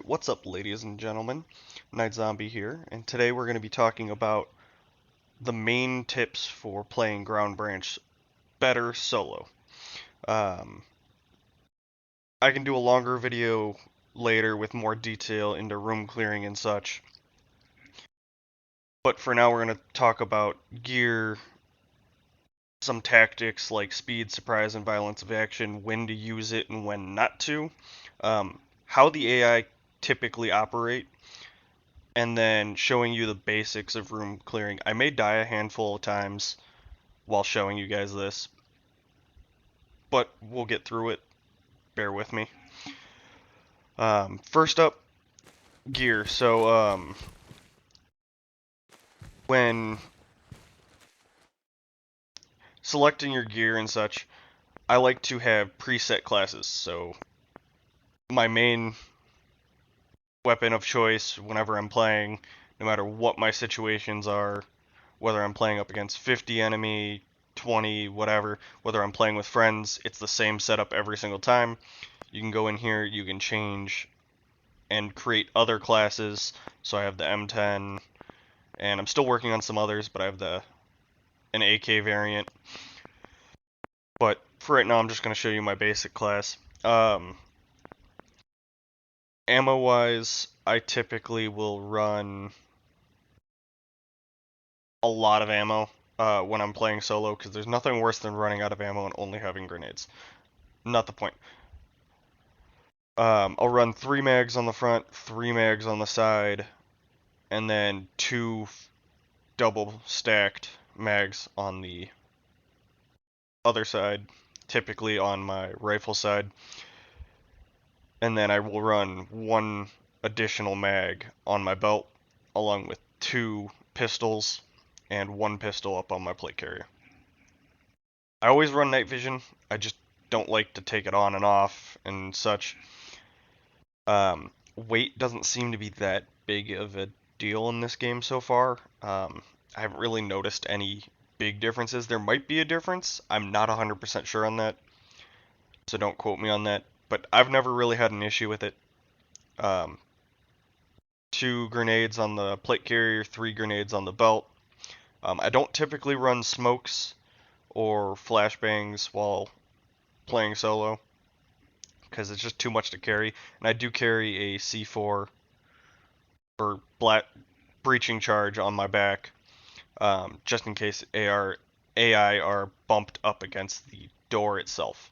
What's up, ladies and gentlemen? Night Zombie here, and today we're going to be talking about the main tips for playing Groundbranch better solo. Um, I can do a longer video later with more detail into room clearing and such, but for now we're going to talk about gear, some tactics like speed, surprise, and violence of action, when to use it and when not to, how the AI typically operate, and then showing you the basics of room clearing. I may die a handful of times while showing you guys this, but we'll get through it. Bear with me. First up, gear. So, when selecting your gear and such, I like to have preset classes. So, my main weapon of choice whenever I'm playing, no matter what my situations are, whether I'm playing up against 50 enemy, 20, whatever, whether I'm playing with friends, it's the same setup every single time. You can go in here, you can change and create other classes. So I have the M10, and I'm still working on some others, but I have an AK variant. But for right now, I'm just going to show you my basic class. Ammo-wise, I typically will run a lot of ammo when I'm playing solo, because there's nothing worse than running out of ammo and only having grenades. Not the point. I'll run 3 mags on the front, 3 mags on the side, and then 2 double stacked mags on the other side, typically on my rifle side. And then I will run 1 additional mag on my belt, along with 2 pistols and 1 pistol up on my plate carrier. I always run night vision. I just don't like to take it on and off and such. Weight doesn't seem to be that big of a deal in this game so far. I haven't really noticed any big differences. There might be a difference. I'm not 100% sure on that, so don't quote me on that. But I've never really had an issue with it. 2 grenades on the plate carrier, 3 grenades on the belt. I don't typically run smokes or flashbangs while playing solo, because it's just too much to carry. And I do carry a C4 for breaching charge on my back, just in case AI are bumped up against the door itself,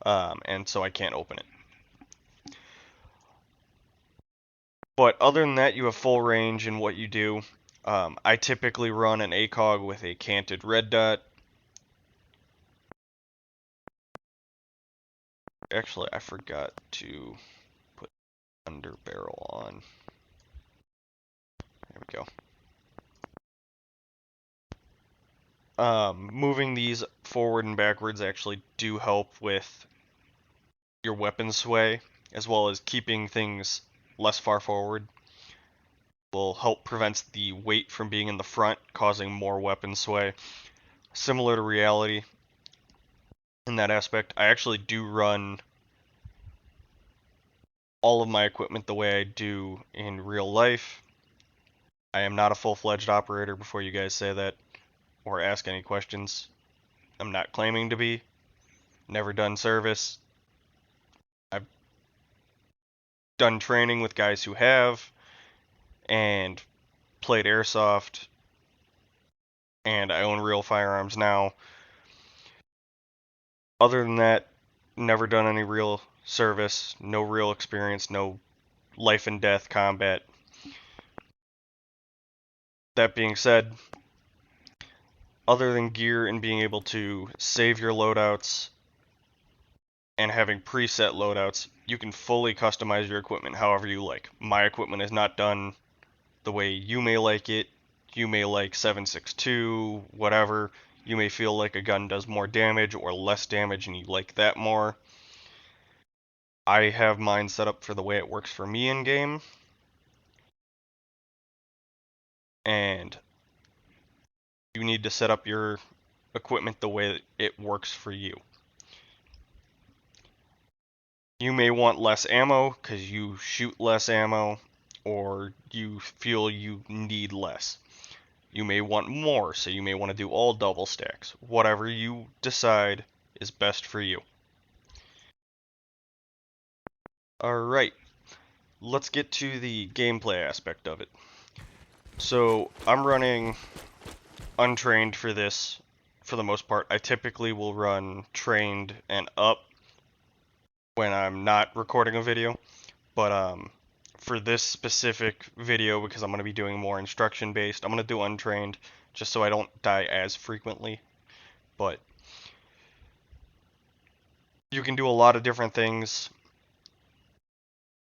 and so I can't open it. But other than that, you have full range in what you do. I typically run an ACOG with a canted red dot. Actually, I forgot to put under barrel on. There we go. Moving these forward and backwards actually do help with your weapon sway, as well as keeping things less far forward. Will help prevent the weight from being in the front, causing more weapon sway. Similar to reality in that aspect. I actually do run all of my equipment the way I do in real life. I am not a full-fledged operator, before you guys say that or ask any questions. I'm not claiming to be. Never done service. I've done training with guys who have, and played airsoft, and I own real firearms now. Other than that, never done any real service, no real experience, no life and death combat. That being said, other than gear and being able to save your loadouts and having preset loadouts, you can fully customize your equipment however you like. My equipment is not done the way you may like it. You may like 7.62, whatever. You may feel like a gun does more damage or less damage and you like that more. I have mine set up for the way it works for me in game. And you need to set up your equipment the way that it works for you. You may want less ammo because you shoot less ammo, or you feel you need less. You may want more, so you may want to do all double stacks. Whatever you decide is best for you. Alright, let's get to the gameplay aspect of it. So, I'm running untrained for this for the most part. I typically will run trained and up when I'm not recording a video, but for this specific video, because I'm going to be doing more instruction based, I'm going to do untrained just so I don't die as frequently. But you can do a lot of different things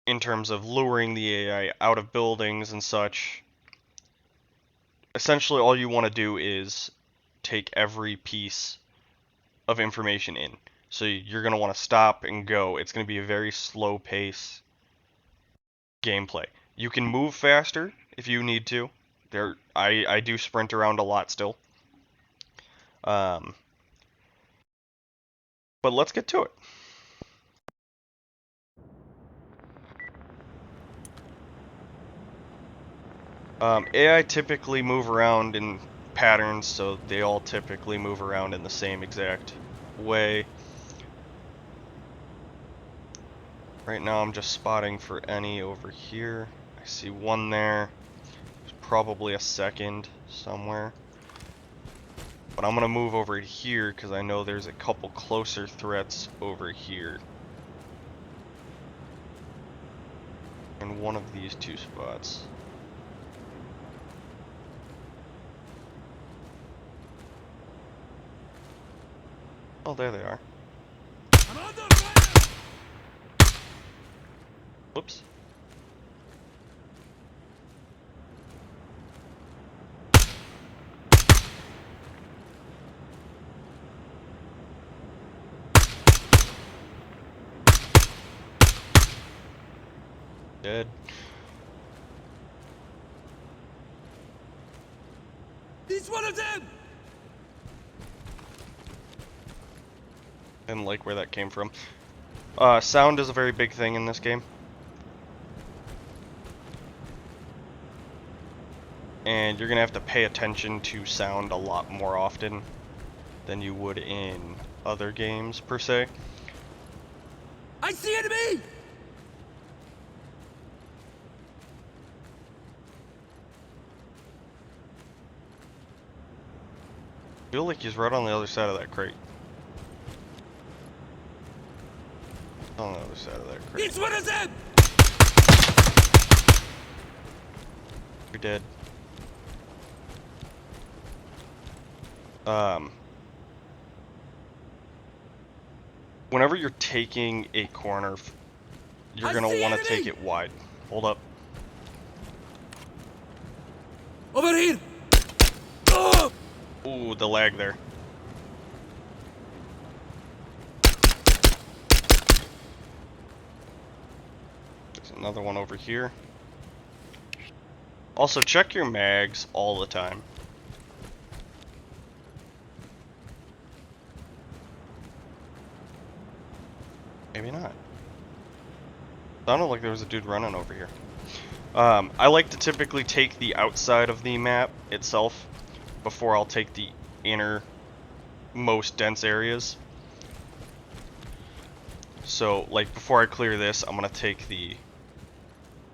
in terms of luring the AI out of buildings and such. Essentially, all you want to do is take every piece of information in. So you're going to want to stop and go. It's going to be a very slow pace gameplay. You can move faster if you need to. I do sprint around a lot still. But let's get to it. AI typically move around in patterns, so they all typically move around in the same exact way. Right now I'm just spotting for any over here. I see one there. There's probably a second somewhere. But I'm going to move over here because I know there's a couple closer threats over here. In one of these two spots. Oh, there they are. Whoops. Dead. He's one of them! Didn't like where that came from. Sound is a very big thing in this game. And you're going to have to pay attention to sound a lot more often than you would in other games, per se. I see enemy! I feel like he's right on the other side of that crate. On the other side of that crate. He's one of them! You're dead. Whenever you're taking a corner, you're gonna want to take it wide. Hold up. Over here! Oh! Ooh, the lag there. There's another one over here. Also, check your mags all the time. Maybe not. Sounded like there was a dude running over here. I like to typically take the outside of the map itself before I'll take the inner most dense areas. So, like, before I clear this, I'm gonna take the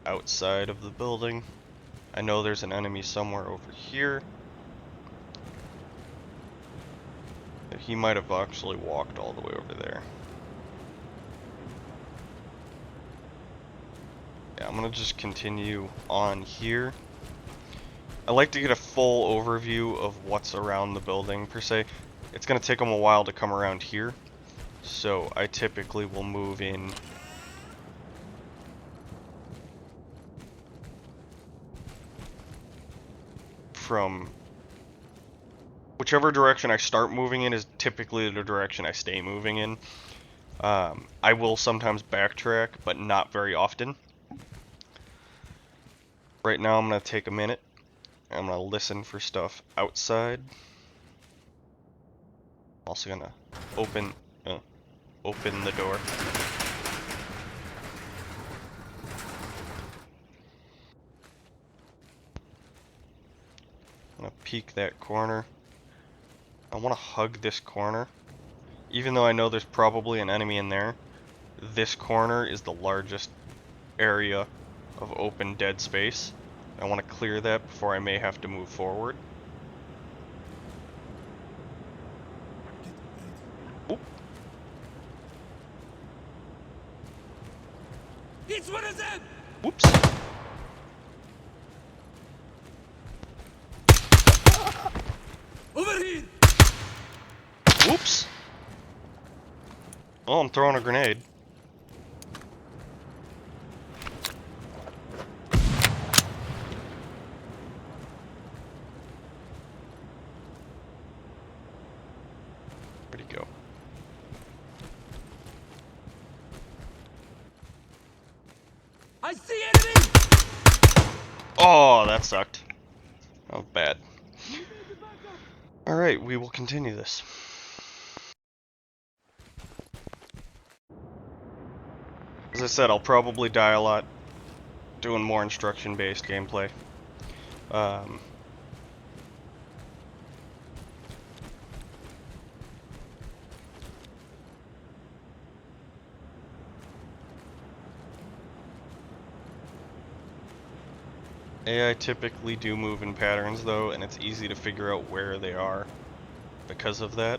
outside of the building. I know there's an enemy somewhere over here. He might have actually walked all the way over there. Yeah, I'm gonna just continue on here. I like to get a full overview of what's around the building, per se. It's gonna take them a while to come around here, so I typically will move in from whichever direction I start moving in is typically the direction I stay moving in. I will sometimes backtrack, but not very often. Right now I'm going to take a minute. I'm going to listen for stuff outside. I'm also going to open the door. I'm gonna peek that corner. I want to hug this corner. Even though I know there's probably an enemy in there, this corner is the largest area of open dead space. I want to clear that before I may have to move forward. Oop. It's one of them! Whoops. Over here! Whoops. Oh, I'm throwing a grenade. Where'd he go? I see enemy! Oh, that sucked. That was bad. Alright, we will continue this. As I said, I'll probably die a lot doing more instruction-based gameplay. AI typically do move in patterns though, and it's easy to figure out where they are because of that.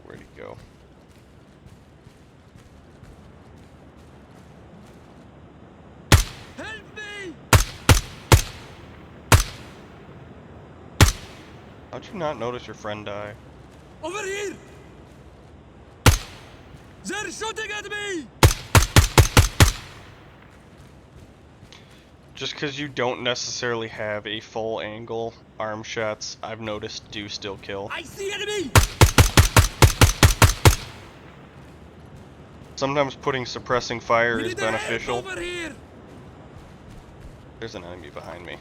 Where'd he go? Help me! How'd you not notice your friend die? Over here! They're shooting at me! Just because you don't necessarily have a full angle, arm shots, I've noticed, do still kill. I see enemy! Sometimes putting suppressing fire We is need help beneficial. over here! There's an enemy behind me.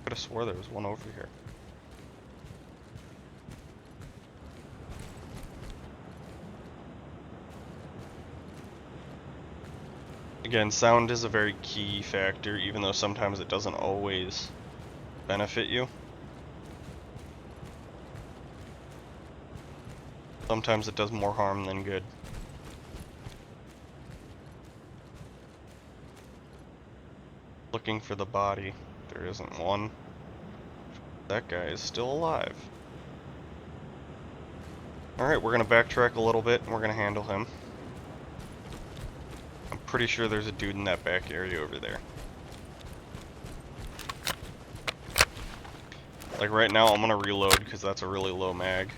Could have swore there was one over here. Again, sound is a very key factor, even though sometimes it doesn't always benefit you. Sometimes it does more harm than good. Looking for the body. There isn't one. That guy is still alive. Alright, we're gonna backtrack a little bit and we're gonna handle him. I'm pretty sure there's a dude in that back area over there. Like right now I'm gonna reload because that's a really low mag.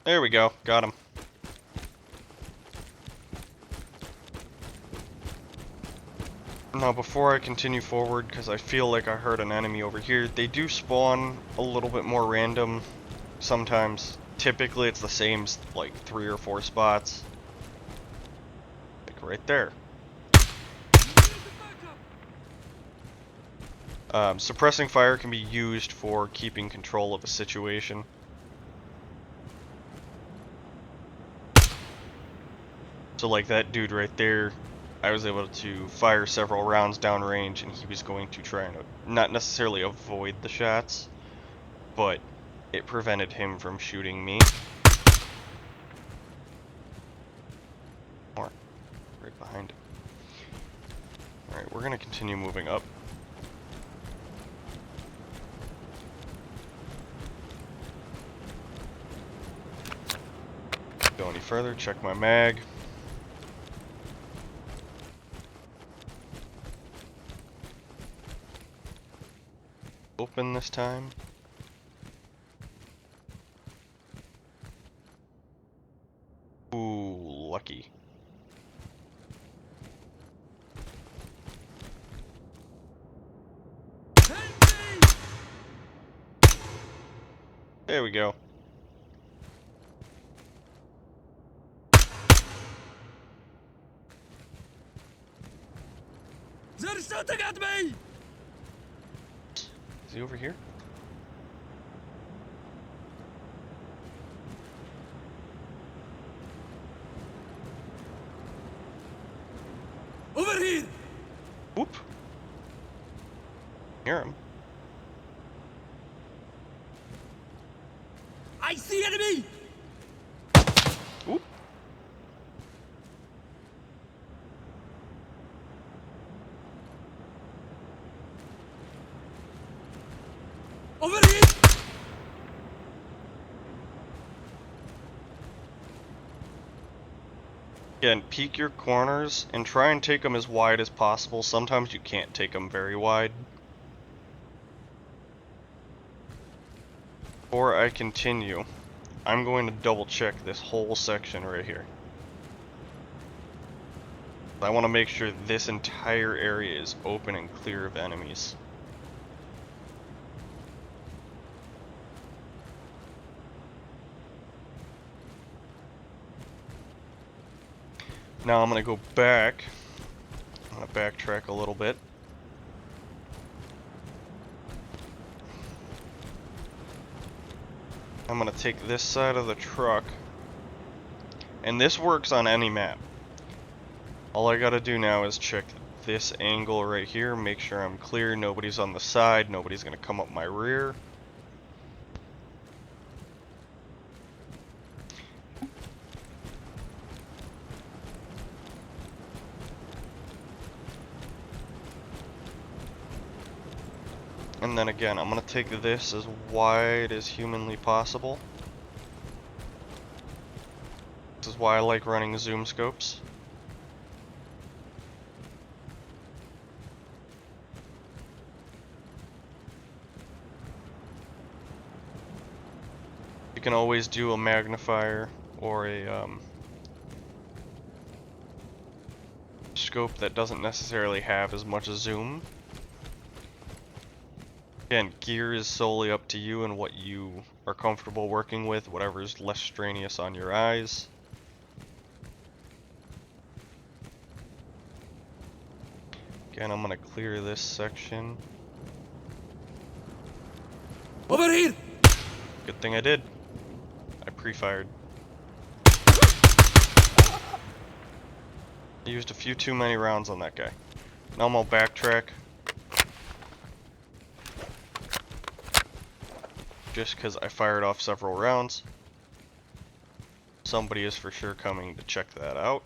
There we go, got him. Now before I continue forward, because I feel like I heard an enemy over here, they do spawn a little bit more random sometimes. Typically it's the same like 3 or 4 spots. Like right there. Suppressing fire can be used for keeping control of a situation. So like that dude right there, I was able to fire several rounds downrange and he was going to try and not necessarily avoid the shots, but it prevented him from shooting me. More. Right behind him. Alright, we're gonna continue moving up. Go any further, check my mag. Open this time. Ooh, lucky. There we go. They're shooting at me! Is he over here? Over here! Whoop. Hear him. I see enemy! Whoop. Over here! Again, peek your corners and try and take them as wide as possible. Sometimes you can't take them very wide. Before I continue, I'm going to double check this whole section right here. I want to make sure this entire area is open and clear of enemies. Now I'm going to go back. I'm going to backtrack a little bit. I'm going to take this side of the truck. And this works on any map. All I got to do now is check this angle right here, make sure I'm clear, nobody's on the side, nobody's going to come up my rear. And then again, I'm going to take this as wide as humanly possible. This is why I like running zoom scopes. You can always do a magnifier or a scope that doesn't necessarily have as much zoom. Again, gear is solely up to you and what you are comfortable working with, whatever is less strenuous on your eyes. Again, I'm gonna clear this section. Over here! Good thing I did. I pre-fired. I used a few too many rounds on that guy. Now I'm gonna backtrack. Just because I fired off several rounds. Somebody is for sure coming to check that out.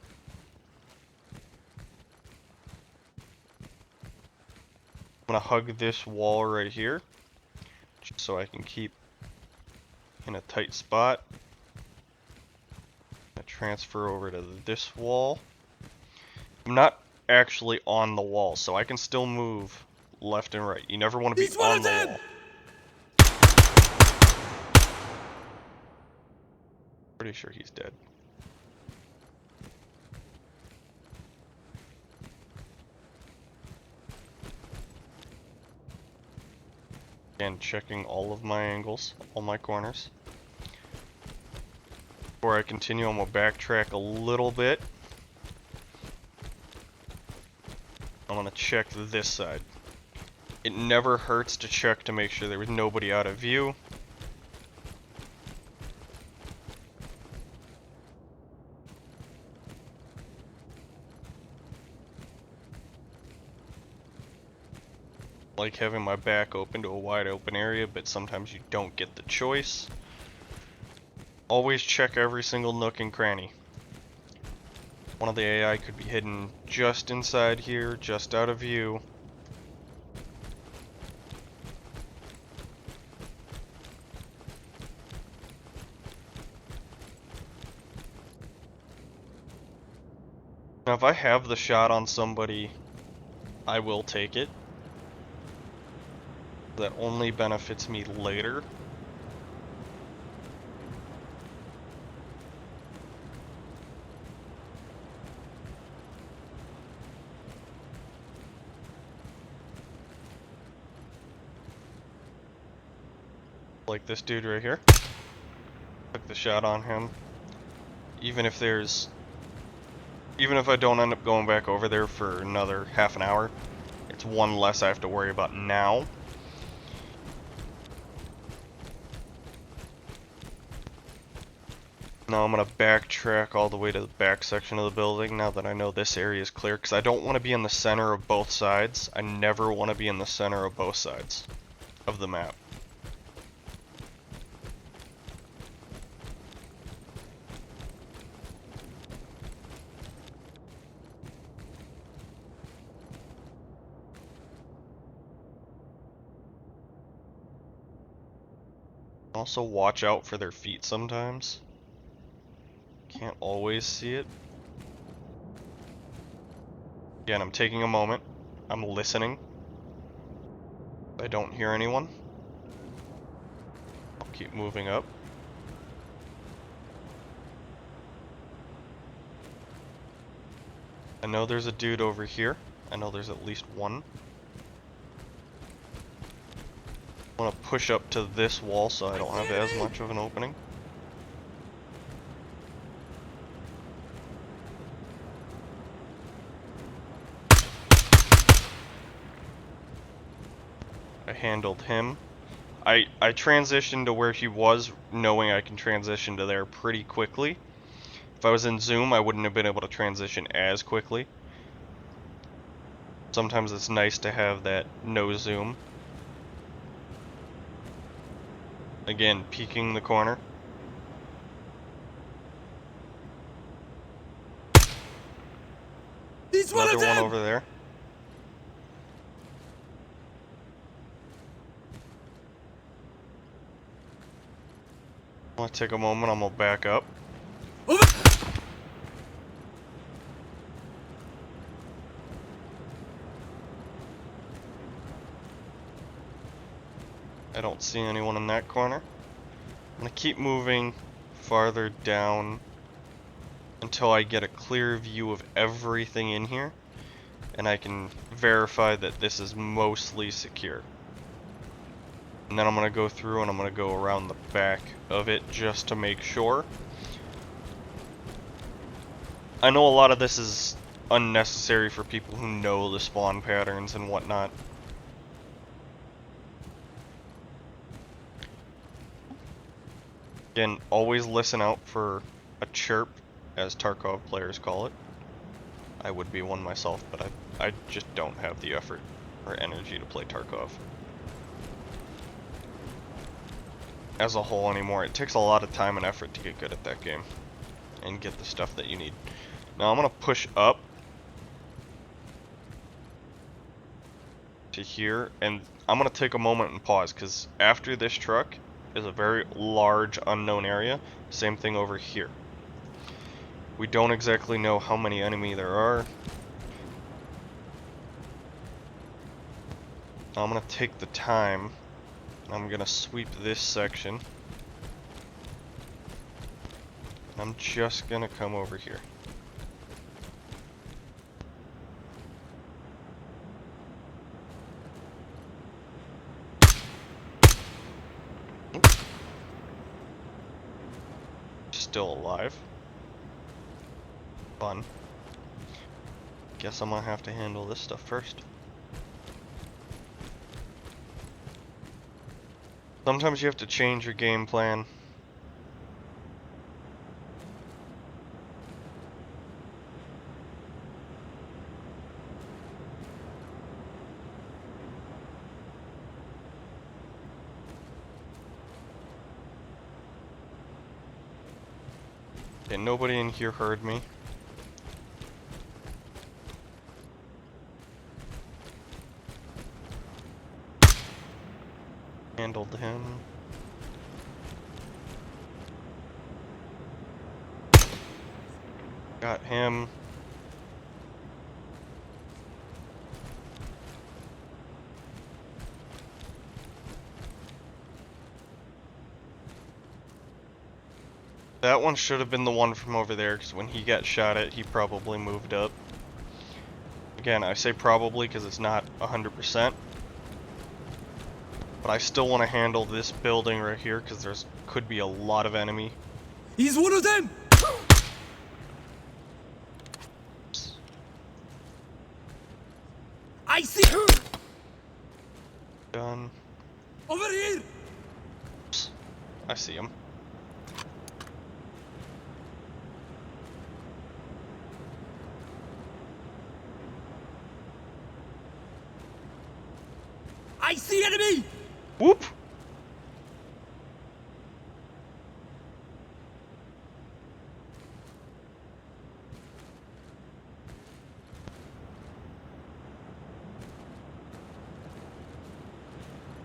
I'm gonna hug this wall right here, just so I can keep in a tight spot. I transfer over to this wall. I'm not actually on the wall, so I can still move left and right. You never want to be on the wall. Pretty sure he's dead. Again, checking all of my angles, all my corners. Before I continue, I'm gonna backtrack a little bit. I'm gonna check this side. It never hurts to check to make sure there was nobody out of view. Like having my back open to a wide open area, but sometimes you don't get the choice. Always check every single nook and cranny. One of the AI could be hidden just inside here, just out of view. Now if I have the shot on somebody, I will take it. That only benefits me later. Like this dude right here. Took the shot on him. Even if I don't end up going back over there for another half an hour, it's one less I have to worry about now. Now I'm going to backtrack all the way to the back section of the building now that I know this area is clear, because I don't want to be in the center of both sides. I never want to be in the center of both sides of the map. Also watch out for their feet sometimes. Can't always see it. Again, I'm taking a moment. I'm listening. I don't hear anyone. I'll keep moving up. I know there's a dude over here. I know there's at least one. I want to push up to this wall so I don't have as much of an opening. I handled him. I transitioned to where he was, knowing I can transition to there pretty quickly. If I was in zoom, I wouldn't have been able to transition as quickly. Sometimes it's nice to have that no zoom. Again, peeking the corner. He's one Another of one them! over there. I'm gonna take a moment, I'm gonna back up. Over! I don't see anyone in that corner. I'm gonna keep moving farther down until I get a clear view of everything in here, and I can verify that this is mostly secure. And then I'm gonna go through and I'm gonna go around the back of it just to make sure. I know a lot of this is unnecessary for people who know the spawn patterns and whatnot. Again, always listen out for a chirp, as Tarkov players call it. I would be one myself, but I just don't have the effort or energy to play Tarkov as a whole anymore. It takes a lot of time and effort to get good at that game and get the stuff that you need. Now I'm gonna push up to here, and I'm gonna take a moment and pause, because after this truck is a very large unknown area. Same thing over here. We don't exactly know how many enemy there are. I'm gonna take the time. I'm gonna sweep this section. I'm just gonna come over here. Still alive. Fun. Guess I'm gonna have to handle this stuff first. Sometimes you have to change your game plan. Okay, nobody in here heard me. Handled him. Got him. That one should have been the one from over there, because when he got shot at, he probably moved up. Again, I say probably because it's not 100%. But I still want to handle this building right here because could be a lot of enemy. He's one of them! I see her! Done. Over here! I see him. I see enemy! Whoop!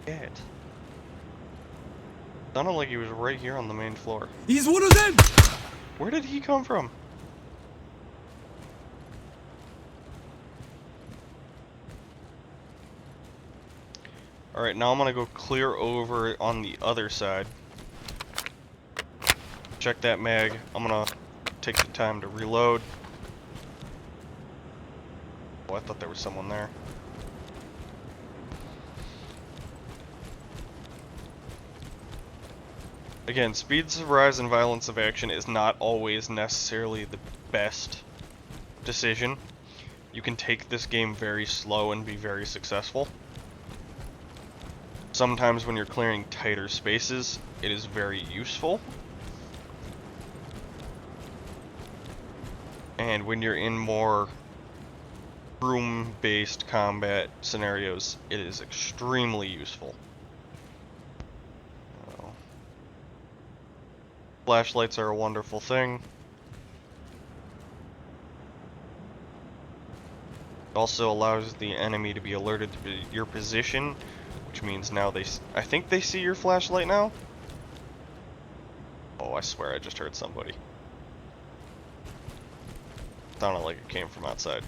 Dead. Sounded like he was right here on the main floor. He's one of them! Where did he come from? Alright, now I'm gonna go clear over on the other side. Check that mag. I'm gonna take the time to reload. Oh, I thought there was someone there. Again, speeds of rise and violence of action is not always necessarily the best decision. You can take this game very slow and be very successful. Sometimes when you're clearing tighter spaces, it is very useful. And when you're in more room-based combat scenarios, it is extremely useful. Flashlights are a wonderful thing. It also allows the enemy to be alerted to your position, which means now I think they see your flashlight now? Oh, I swear I just heard somebody. Sounded like it came from outside.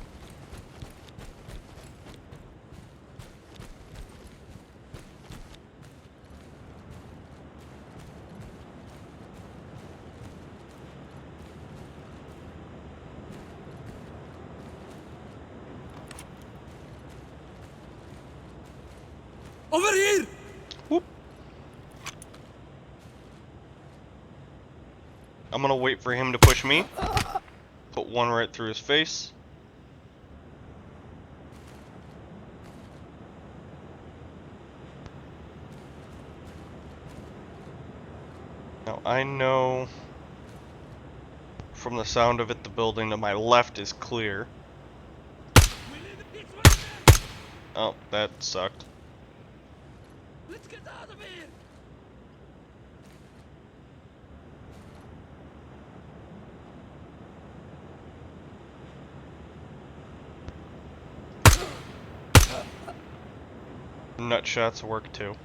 Over here! Whoop. I'm gonna wait for him to push me. Put one right through his face. Now I know from the sound of it the building to my left is clear. Oh, that sucked. Let's get out of here! Nut shots work too.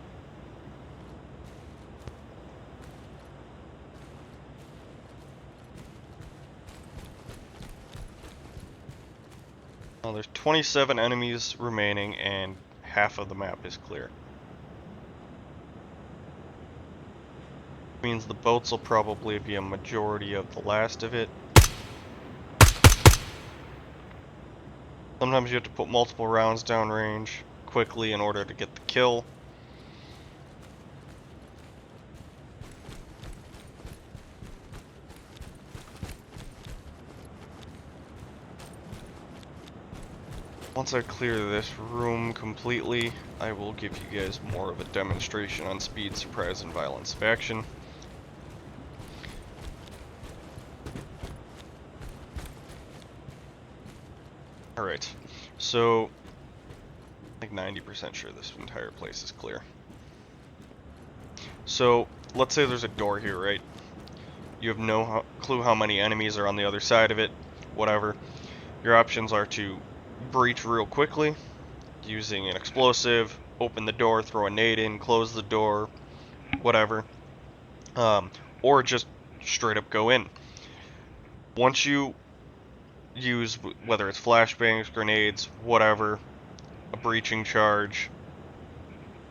Well, there's 27 enemies remaining and half of the map is clear. Means the boats will probably be a majority of the last of it. Sometimes you have to put multiple rounds downrange quickly in order to get the kill. Once I clear this room completely, I will give you guys more of a demonstration on speed, surprise, and violence of action. Alright, so I'm like 90% sure this entire place is clear. So, let's say there's a door here, right? You have no clue how many enemies are on the other side of it, whatever. Your options are to breach real quickly, using an explosive, open the door, throw a nade in, close the door, whatever. Or just straight up go in. Once you use, whether it's flashbangs, grenades, whatever, a breaching charge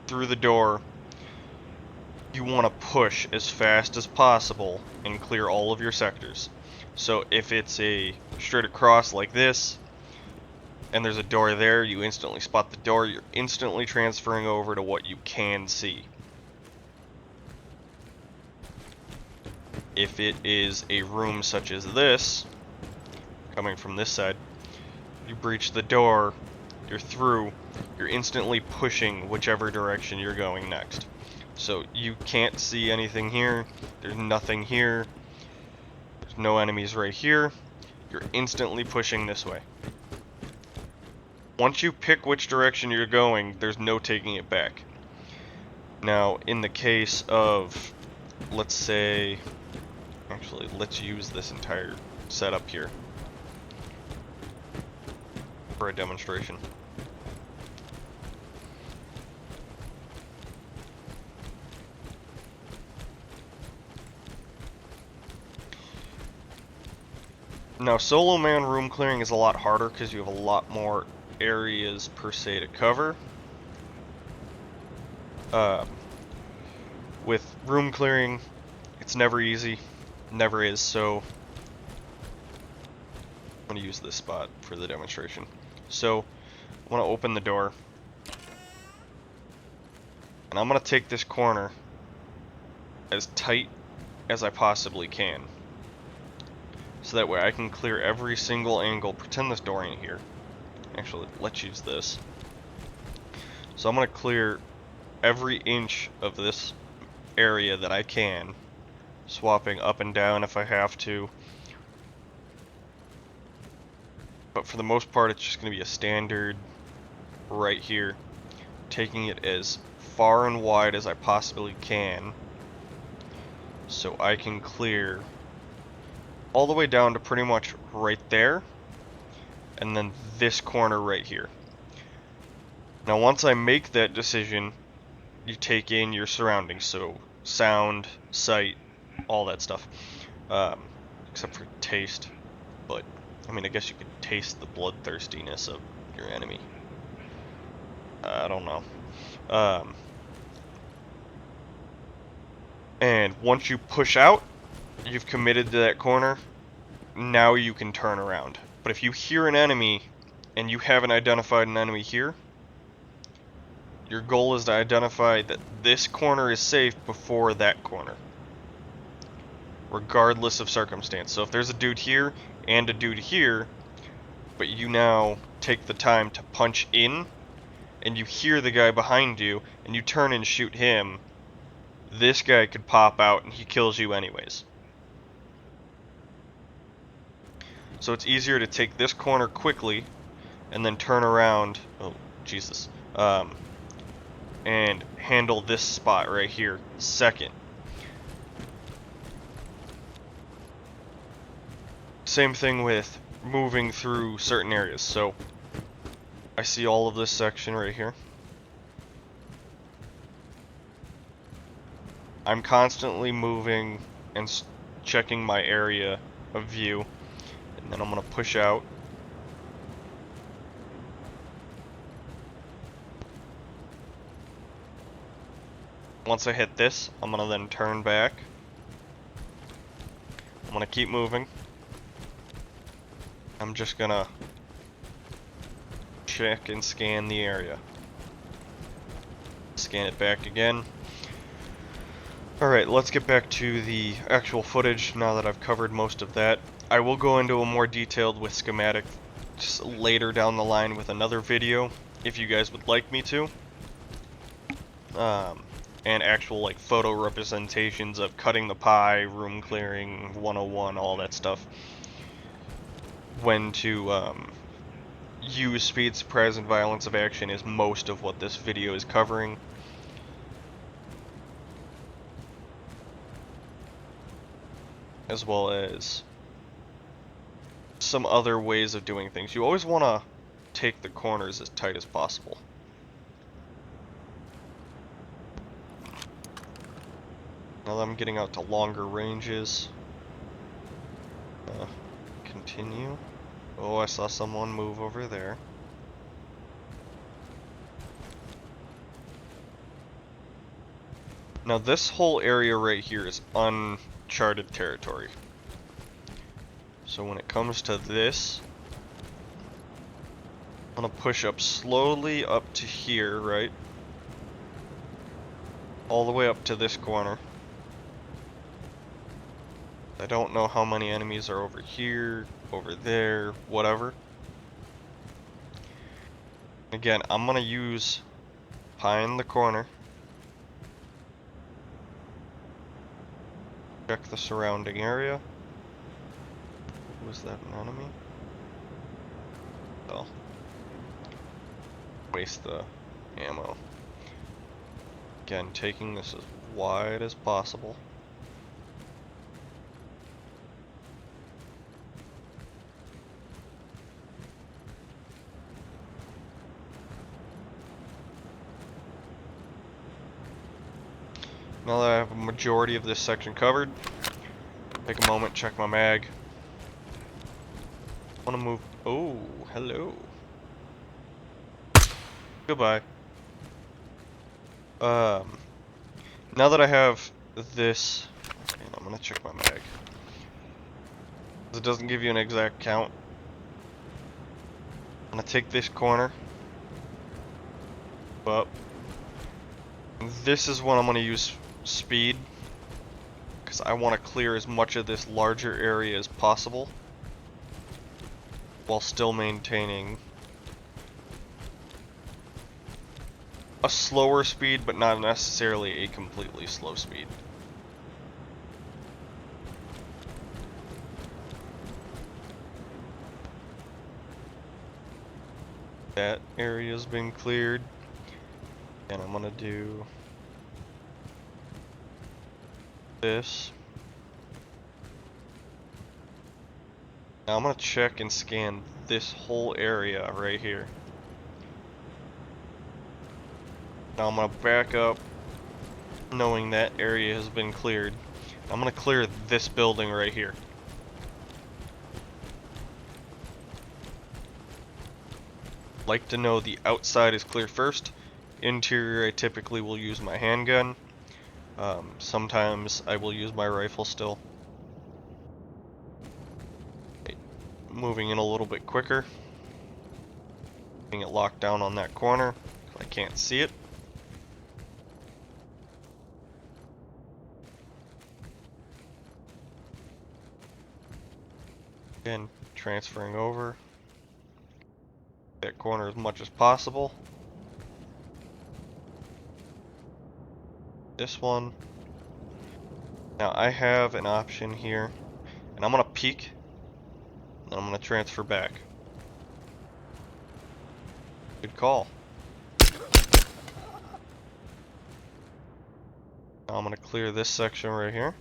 through the door, you want to push as fast as possible and clear all of your sectors. So if it's a straight across like this, and there's a door there, you instantly spot the door, you're instantly transferring over to what you can see. If it is a room such as this, coming from this side, you breach the door, you're through, you're instantly pushing whichever direction you're going next. So you can't see anything here, there's nothing here, there's no enemies right here, you're instantly pushing this way. Once you pick which direction you're going, there's no taking it back. Now, in the case of, let's say, actually, let's use this entire setup here for a demonstration. Now, solo man room clearing is a lot harder because you have a lot more areas per se to cover. With room clearing, it's never easy, never is, so I'm going to use this spot for the demonstration. So, I want to open the door, and I'm going to take this corner as tight as I possibly can, so that way I can clear every single angle. Pretend this door ain't here. Actually, let's use this. So I'm going to clear every inch of this area that I can, swapping up and down if I have to. But for the most part, it's just going to be a standard right here, taking it as far and wide as I possibly can, so I can clear all the way down to pretty much right there, and then this corner right here. Now once I make that decision, you take in your surroundings, so sound, sight, all that stuff, except for taste, but I mean, I guess you could taste the bloodthirstiness of your enemy. I don't know. And once you push out, you've committed to that corner, now you can turn around. But if you hear an enemy and you haven't identified an enemy here, your goal is to identify that this corner is safe before that corner, regardless of circumstance. So if there's a dude here and a dude here, but you now take the time to punch in and you hear the guy behind you and you turn and shoot him, this guy could pop out and he kills you anyways. So it's easier to take this corner quickly and then turn around, oh Jesus, and handle this spot right here second. Same thing with moving through certain areas. So I see all of this section right here. I'm constantly moving and checking my area of view, and then I'm going to push out. Once I hit this, I'm going to then turn back. I'm going to keep moving. I'm just going to check and scan the area. Scan it back again. Alright, let's get back to the actual footage now that I've covered most of that. I will go into a more detailed with schematic just later down the line with another video, if you guys would like me to. And actual like photo representations of cutting the pie, room clearing, 101, all that stuff. When to use speed, surprise, and violence of action is most of what this video is covering. As well as some other ways of doing things. You always want to take the corners as tight as possible. Now that I'm getting out to longer ranges. Continue. Oh, I saw someone move over there. Now this whole area right here is uncharted territory. So when it comes to this, I'm gonna push up slowly up to here, right? All the way up to this corner. I don't know how many enemies are over here, over there, whatever. Again, I'm gonna use Pine the corner. Check the surrounding area. Was that an enemy? Oh. Waste the ammo. Again, taking this as wide as possible. Now that I have a majority of this section covered, take a moment, check my mag. I want to move. Oh, hello. Goodbye. Now that I have this, and I'm gonna check my mag. It doesn't give you an exact count. I'm gonna take this corner up. This is when I'm gonna use speed, because I want to clear as much of this larger area as possible while still maintaining a slower speed, but not necessarily a completely slow speed. That area's been cleared, and I'm gonna do this. Now I'm gonna check and scan this whole area right here. Now I'm gonna back up, knowing that area has been cleared. I'm gonna clear this building right here. Like to know the outside is clear first. Interior, I typically will use my handgun. Sometimes I will use my rifle still. Okay. Moving in a little bit quicker. Getting it locked down on that corner. I can't see it. Again, transferring over that corner as much as possible. This one. Now I have an option here, and I'm gonna peek, and I'm gonna transfer back. Good call. Now I'm gonna clear this section right here.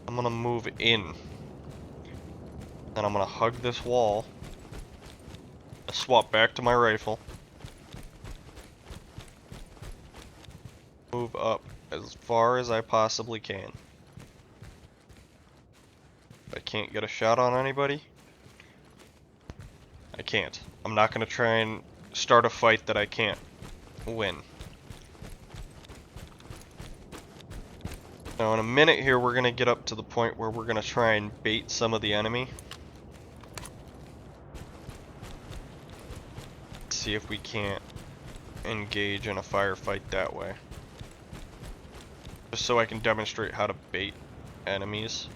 I'm gonna move in, and I'm gonna hug this wall. Swap back to my rifle. Move up as far as I possibly can. If I can't get a shot on anybody, I can't. I'm not gonna try and start a fight that I can't win. Now in a minute here we're gonna get up to the point where we're gonna try and bait some of the enemy. See if we can't engage in a firefight that way. Just so I can demonstrate how to bait enemies.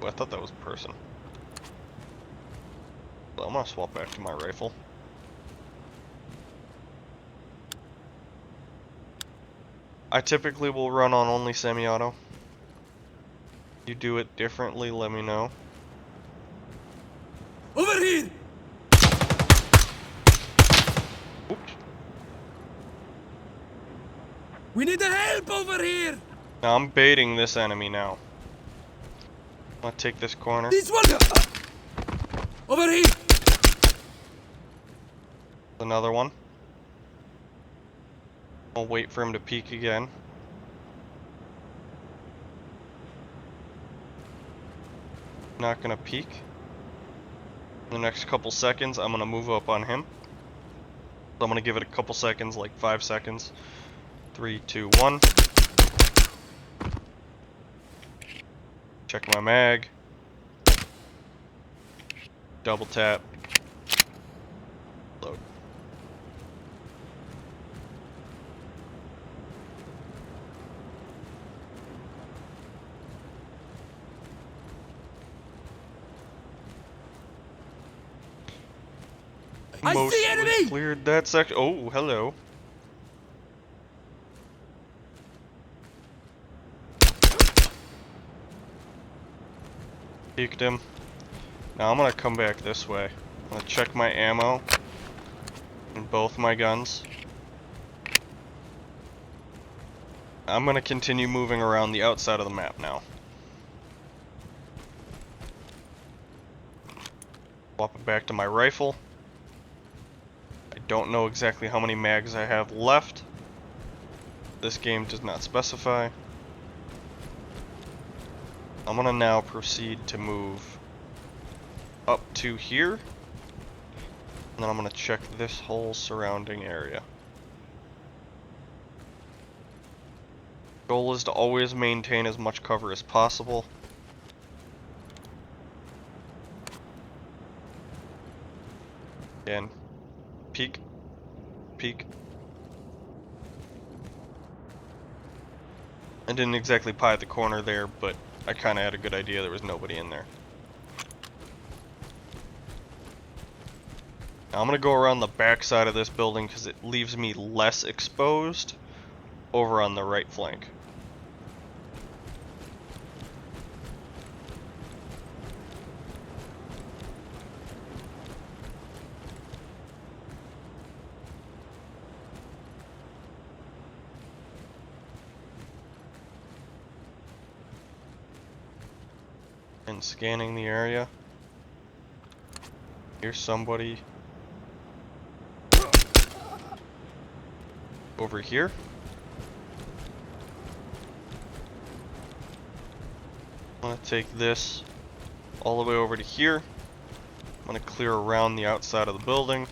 Oh, I thought that was a person. Well, I'm gonna swap back to my rifle. I typically will run on only semi-auto. If you do it differently, let me know. Over here! Oops. We need the help over here! Now I'm baiting this enemy now. I'm gonna take this corner. This one! Over here! Another one. I'll wait for him to peek again. Not gonna peek. In the next couple seconds, I'm gonna move up on him. So I'm gonna give it a couple seconds, like 5 seconds. 3, 2, 1. Check my mag. Double tap. Load. I see Mostly enemy! cleared that section. Oh, hello. Peeked him. Now I'm gonna come back this way. I'm gonna check my ammo in both my guns. I'm gonna continue moving around the outside of the map now. Swap it back to my rifle. I don't know exactly how many mags I have left. This game does not specify. I'm gonna now proceed to move up to here. And then I'm gonna check this whole surrounding area. Goal is to always maintain as much cover as possible. Again, peek, peek. I didn't exactly pie the corner there, but I kind of had a good idea there was nobody in there. Now I'm going to go around the back side of this building because it leaves me less exposed over on the right flank. And scanning the area. Here's somebody over here. I'm gonna take this all the way over to here. I'm gonna clear around the outside of the building.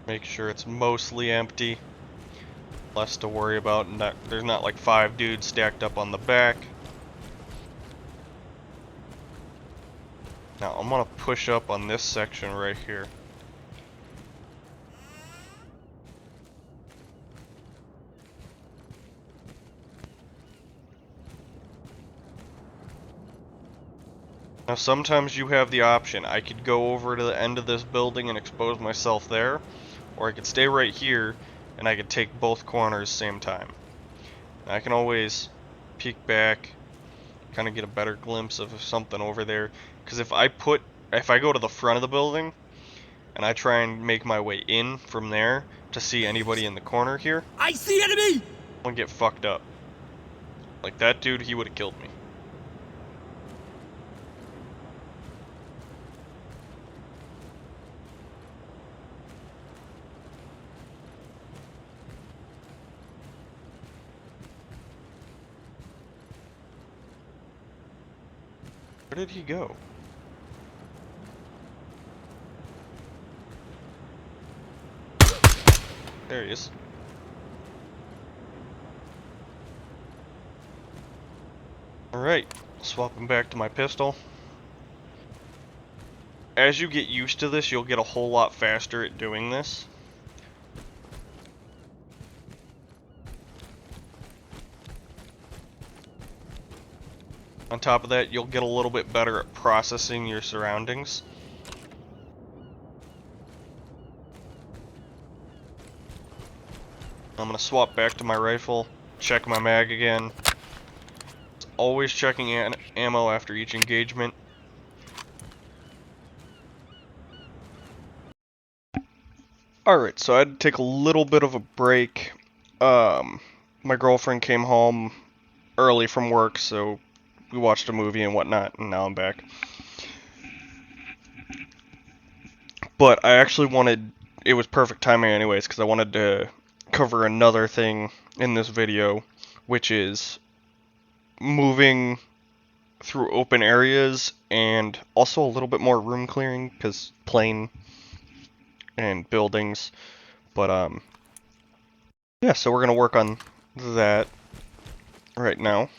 Make sure it's mostly empty. Less to worry about. There's not like 5 dudes stacked up on the back. Now I'm gonna push up on this section right here. Now sometimes you have the option. I could go over to the end of this building and expose myself there, or I could stay right here and I could take both corners same time. I can always peek back, kind of get a better glimpse of something over there. Because if I go to the front of the building and I try and make my way in from there to see anybody in the corner here, I see enemy! I'm gonna get fucked up. Like that dude, he would have killed me. Where did he go? There he is. Alright, swapping back to my pistol. As you get used to this, you'll get a whole lot faster at doing this. On top of that, you'll get a little bit better at processing your surroundings. I'm gonna swap back to my rifle, check my mag again. It's always checking ammo after each engagement. Alright, so I had to take a little bit of a break. My girlfriend came home early from work, so we watched a movie and whatnot, and now I'm back. But I actually it was perfect timing anyways, because I wanted to cover another thing in this video, which is moving through open areas and also a little bit more room clearing because plane and buildings. But yeah, so we're gonna work on that right now.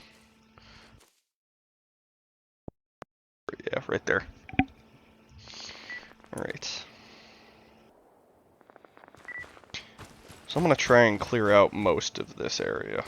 Yeah, right there. Alright. So I'm gonna try and clear out most of this area.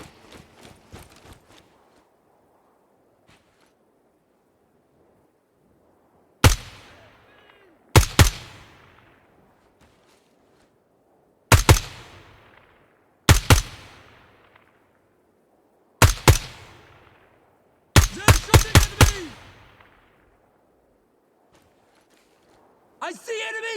They're shooting at me! I see enemy!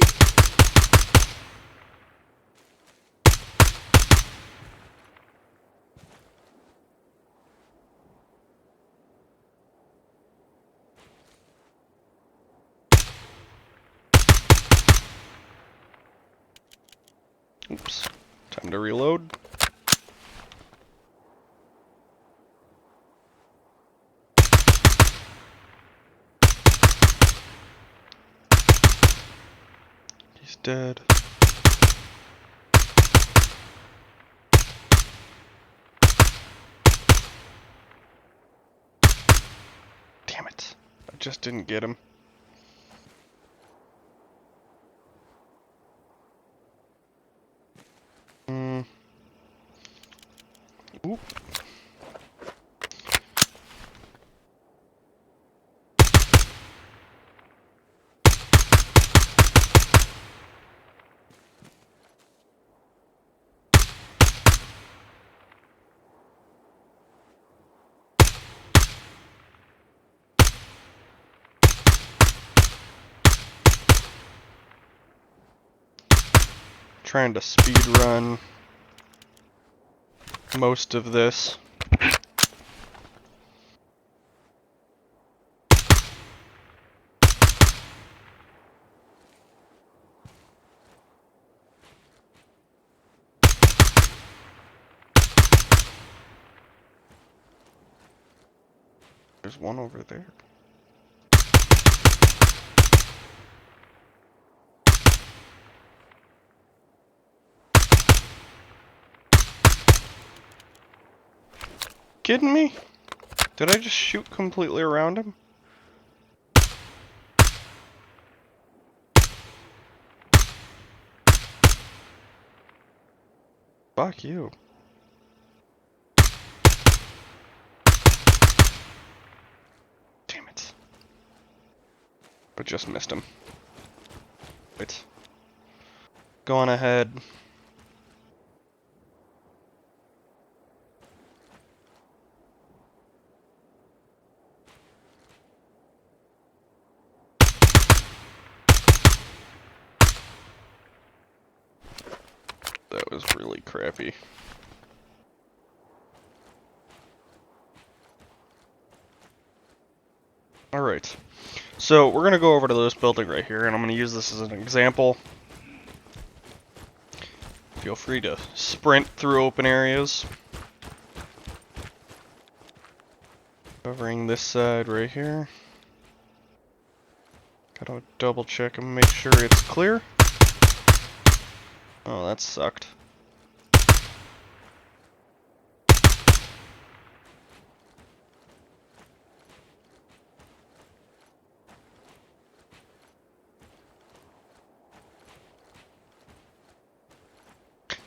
Oops. Time to reload. He's dead. Damn it. I just didn't get him. Oop. Trying to speed run most of this. There's one over there. Kidding me? Did I just shoot completely around him? Fuck you. Damn it. I just missed him. Wait. Go on ahead. That was really crappy. Alright. So we're gonna go over to this building right here, and I'm gonna use this as an example. Feel free to sprint through open areas. Covering this side right here. Gotta double check and make sure it's clear. Oh, that sucked.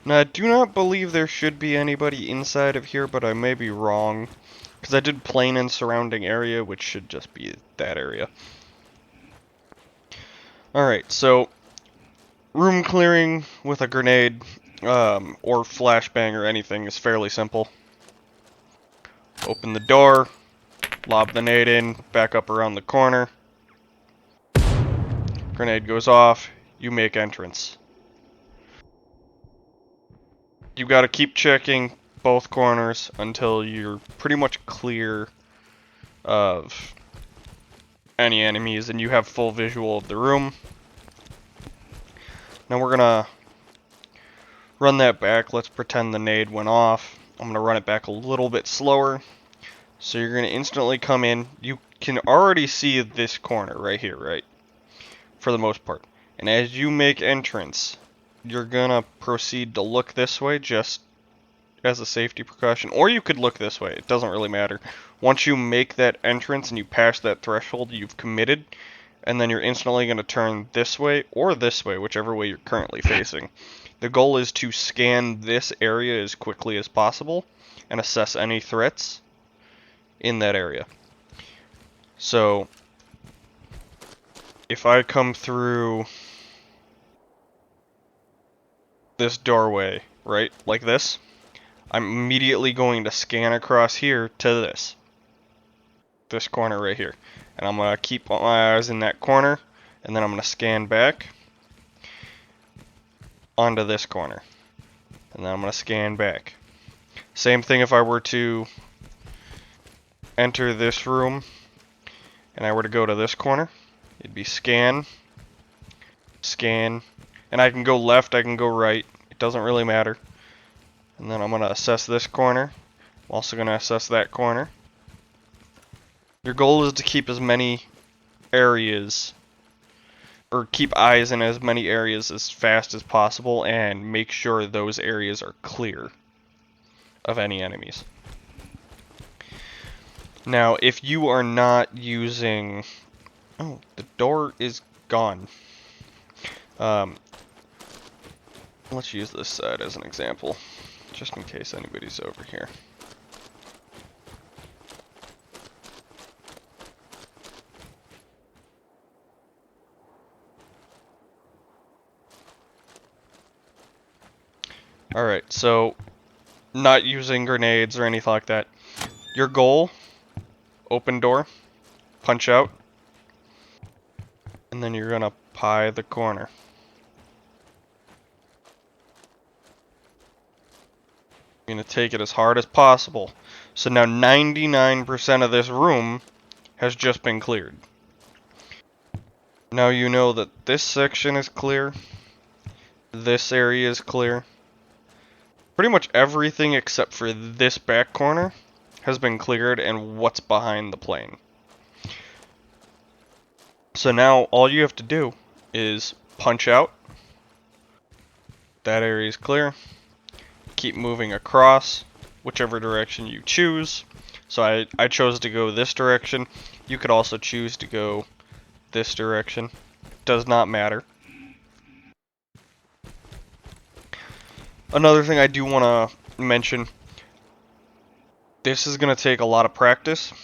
Now, I do not believe there should be anybody inside of here, but I may be wrong. Because I did plane and surrounding area, which should just be that area. Alright, so room clearing with a grenade or flashbang or anything is fairly simple. Open the door, lob the nade in, back up around the corner. Grenade goes off, you make entrance. You gotta keep checking both corners until you're pretty much clear of any enemies and you have full visual of the room. Now we're gonna run that back. Let's pretend the nade went off. I'm gonna run it back a little bit slower So you're going to instantly come in. You can already see this corner right here, right? For the most part. And as you make entrance, you're going to proceed to look this way just as a safety precaution. Or you could look this way. It doesn't really matter. Once you make that entrance and you pass that threshold, you've committed. And then you're instantly going to turn this way or this way, whichever way you're currently facing. The goal is to scan this area as quickly as possible and assess any threats in that area. So if I come through this doorway, right, like this, I'm immediately going to scan across here to this corner right here. And I'm going to keep my eyes in that corner, and then I'm going to scan back onto this corner. And then I'm going to scan back. Same thing if I were to enter this room and I were to go to this corner. It'd be scan, scan, and I can go left, I can go right. It doesn't really matter. And then I'm going to assess this corner. I'm also going to assess that corner. Your goal is to keep as many areas, or keep eyes in as many areas as fast as possible and make sure those areas are clear of any enemies. Now, if you are not using... Oh, the door is gone. Let's use this side as an example, just in case anybody's over here. Alright, so not using grenades or anything like that. Your goal, open door, punch out, and then you're gonna pie the corner. You're gonna take it as hard as possible. So now 99% of this room has just been cleared. Now you know that this section is clear, this area is clear. Pretty much everything except for this back corner has been cleared and what's behind the plane. So now all you have to do is punch out. That area is clear. Keep moving across whichever direction you choose. So I chose to go this direction. You could also choose to go this direction. Does not matter. Another thing I do want to mention, this is going to take a lot of practice,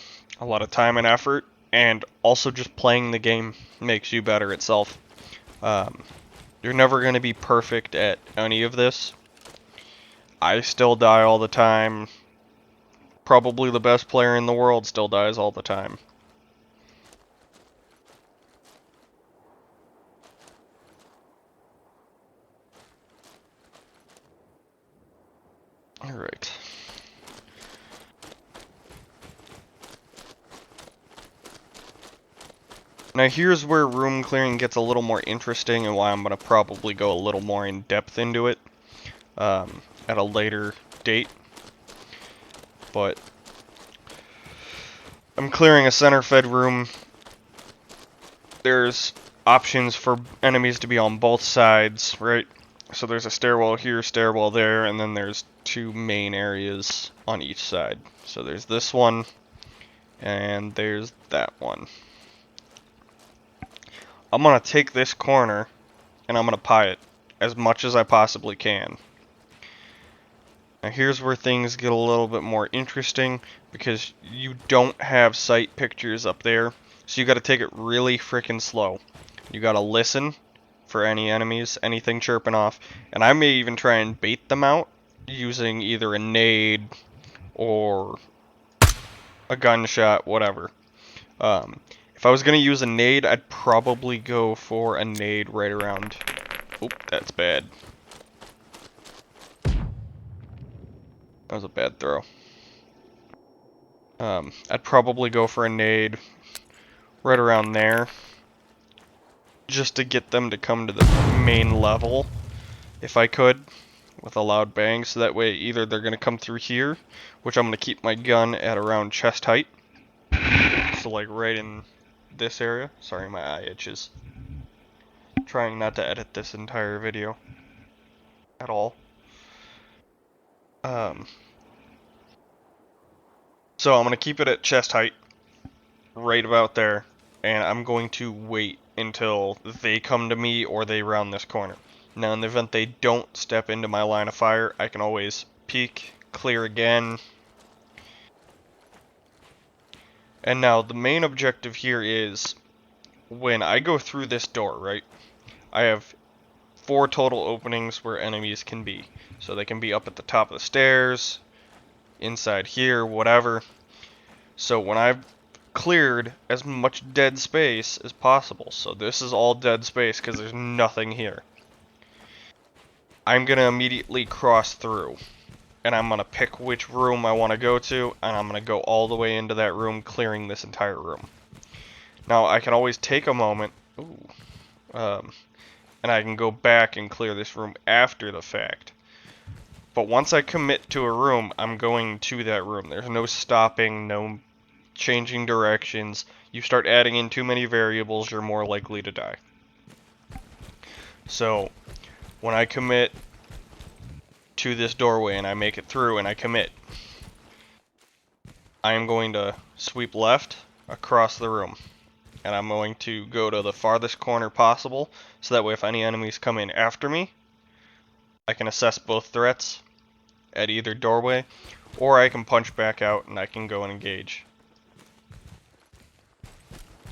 a lot of time and effort, and also just playing the game makes you better itself. You're never going to be perfect at any of this. I still die all the time. Probably the best player in the world still dies all the time. Alright. Now here's where room clearing gets a little more interesting and why I'm going to probably go a little more in depth into it at a later date. But I'm clearing a center fed room. There's options for enemies to be on both sides, right? So there's a stairwell here, stairwell there, and then there's two main areas on each side. So there's this one, and there's that one. I'm going to take this corner, and I'm going to pie it as much as I possibly can. Now here's where things get a little bit more interesting, because you don't have sight pictures up there, so you got to take it really freaking slow. You got to listen for any enemies, anything chirping off, and I may even try and bait them out using either a nade or a gunshot, whatever. If I was going to use a nade, I'd probably go for a nade right around... Oop, that's bad. That was a bad throw. I'd probably go for a nade right around there, just to get them to come to the main level, if I could. with a loud bang, so that way either they're going to come through here, which I'm going to keep my gun at around chest height, so like right in this area. Sorry, my eye itches. Trying not to edit this entire video at all. So I'm going to keep it at chest height, right about there, and I'm going to wait until they come to me or they round this corner. Now in the event they don't step into my line of fire, I can always peek, clear again. And now the main objective here is, when I go through this door, right, I have 4 total openings where enemies can be. So they can be up at the top of the stairs, inside here, whatever. So when I've cleared as much dead space as possible, so this is all dead space because there's nothing here, I'm going to immediately cross through. And I'm going to pick which room I want to go to, and I'm going to go all the way into that room, clearing this entire room. Now, I can always take a moment, and I can go back and clear this room after the fact. But once I commit to a room, I'm going to that room. There's no stopping, no changing directions. You start adding in too many variables, you're more likely to die. So, when I commit to this doorway and I make it through and I commit, I am going to sweep left across the room, and I'm going to go to the farthest corner possible, so that way if any enemies come in after me, I can assess both threats at either doorway, or I can punch back out and I can go and engage.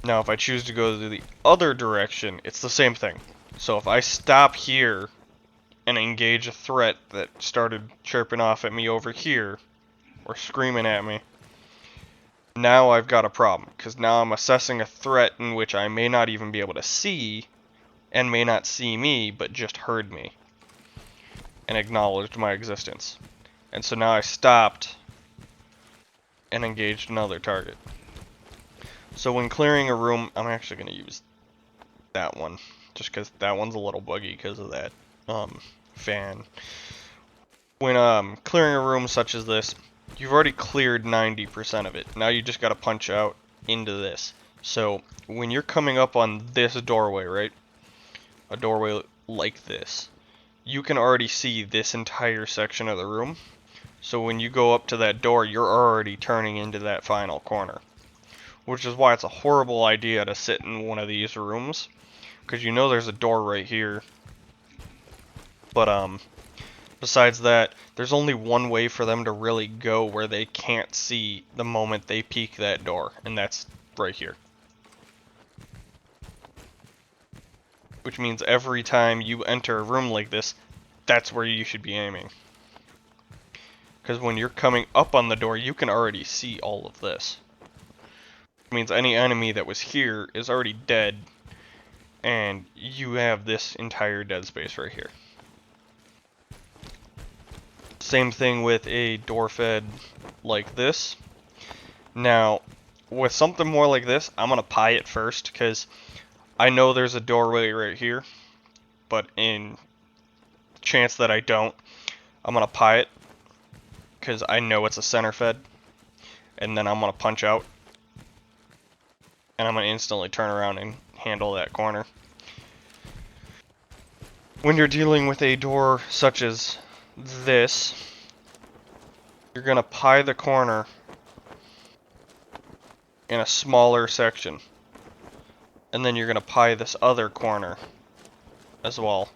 Now if I choose to go to the other direction, it's the same thing. So if I stop here and engage a threat that started chirping off at me over here, or screaming at me, now I've got a problem, because now I'm assessing a threat in which I may not even be able to see, and may not see me, but just heard me, and acknowledged my existence. And so now I stopped and engaged another target. So when clearing a room, I'm actually going to use that one, just because that one's a little buggy because of that fan. When clearing a room such as this, you've already cleared 90% of it. Now you just got to punch out into this. So when you're coming up on this doorway, right? A doorway like this, you can already see this entire section of the room. So when you go up to that door, you're already turning into that final corner. Which is why it's a horrible idea to sit in one of these rooms, because you know there's a door right here. But besides that, there's only one way for them to really go where they can't see the moment they peek that door, and that's right here. Which means every time you enter a room like this, that's where you should be aiming. Because when you're coming up on the door, you can already see all of this. It means any enemy that was here is already dead, and you have this entire dead space right here. Same thing with a door fed like this. Now, with something more like this, I'm going to pie it first, because I know there's a doorway right here, but in chance that I don't, I'm going to pie it, because I know it's a center fed, and then I'm going to punch out, and I'm going to instantly turn around and handle that corner. When you're dealing with a door such as this, you're going to pie the corner in a smaller section, and then you're going to pie this other corner as well.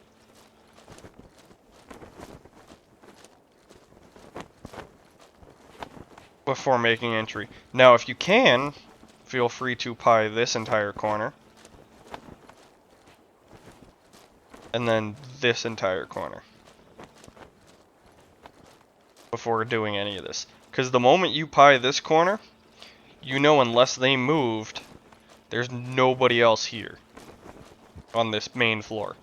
Before making entry. Now if you can, feel free to pie this entire corner, and then this entire corner, before doing any of this. Because the moment you pie this corner, you know unless they moved, there's nobody else here on this main floor.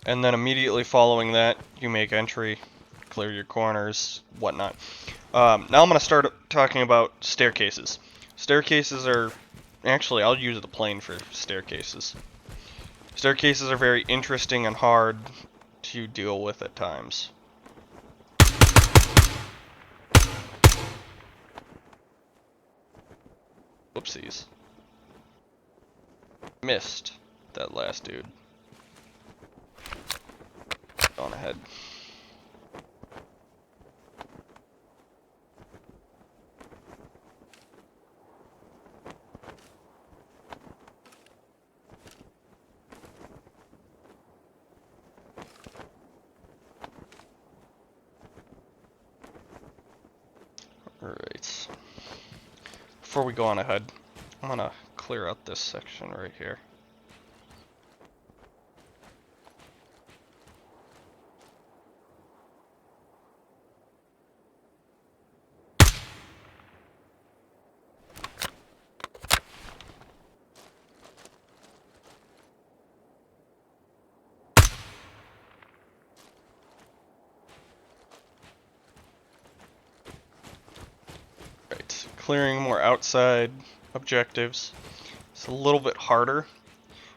And then immediately following that, you make entry, clear your corners, whatnot. Now I'm going to start talking about staircases. Staircases are... Actually, I'll use the plane for staircases. Staircases are very interesting and hard to deal with at times. Whoopsies. Missed that last dude. On ahead. Alright. Before we go on ahead, I'm gonna clear out this section right here. Right, clearing more outside objectives. It's a little bit harder.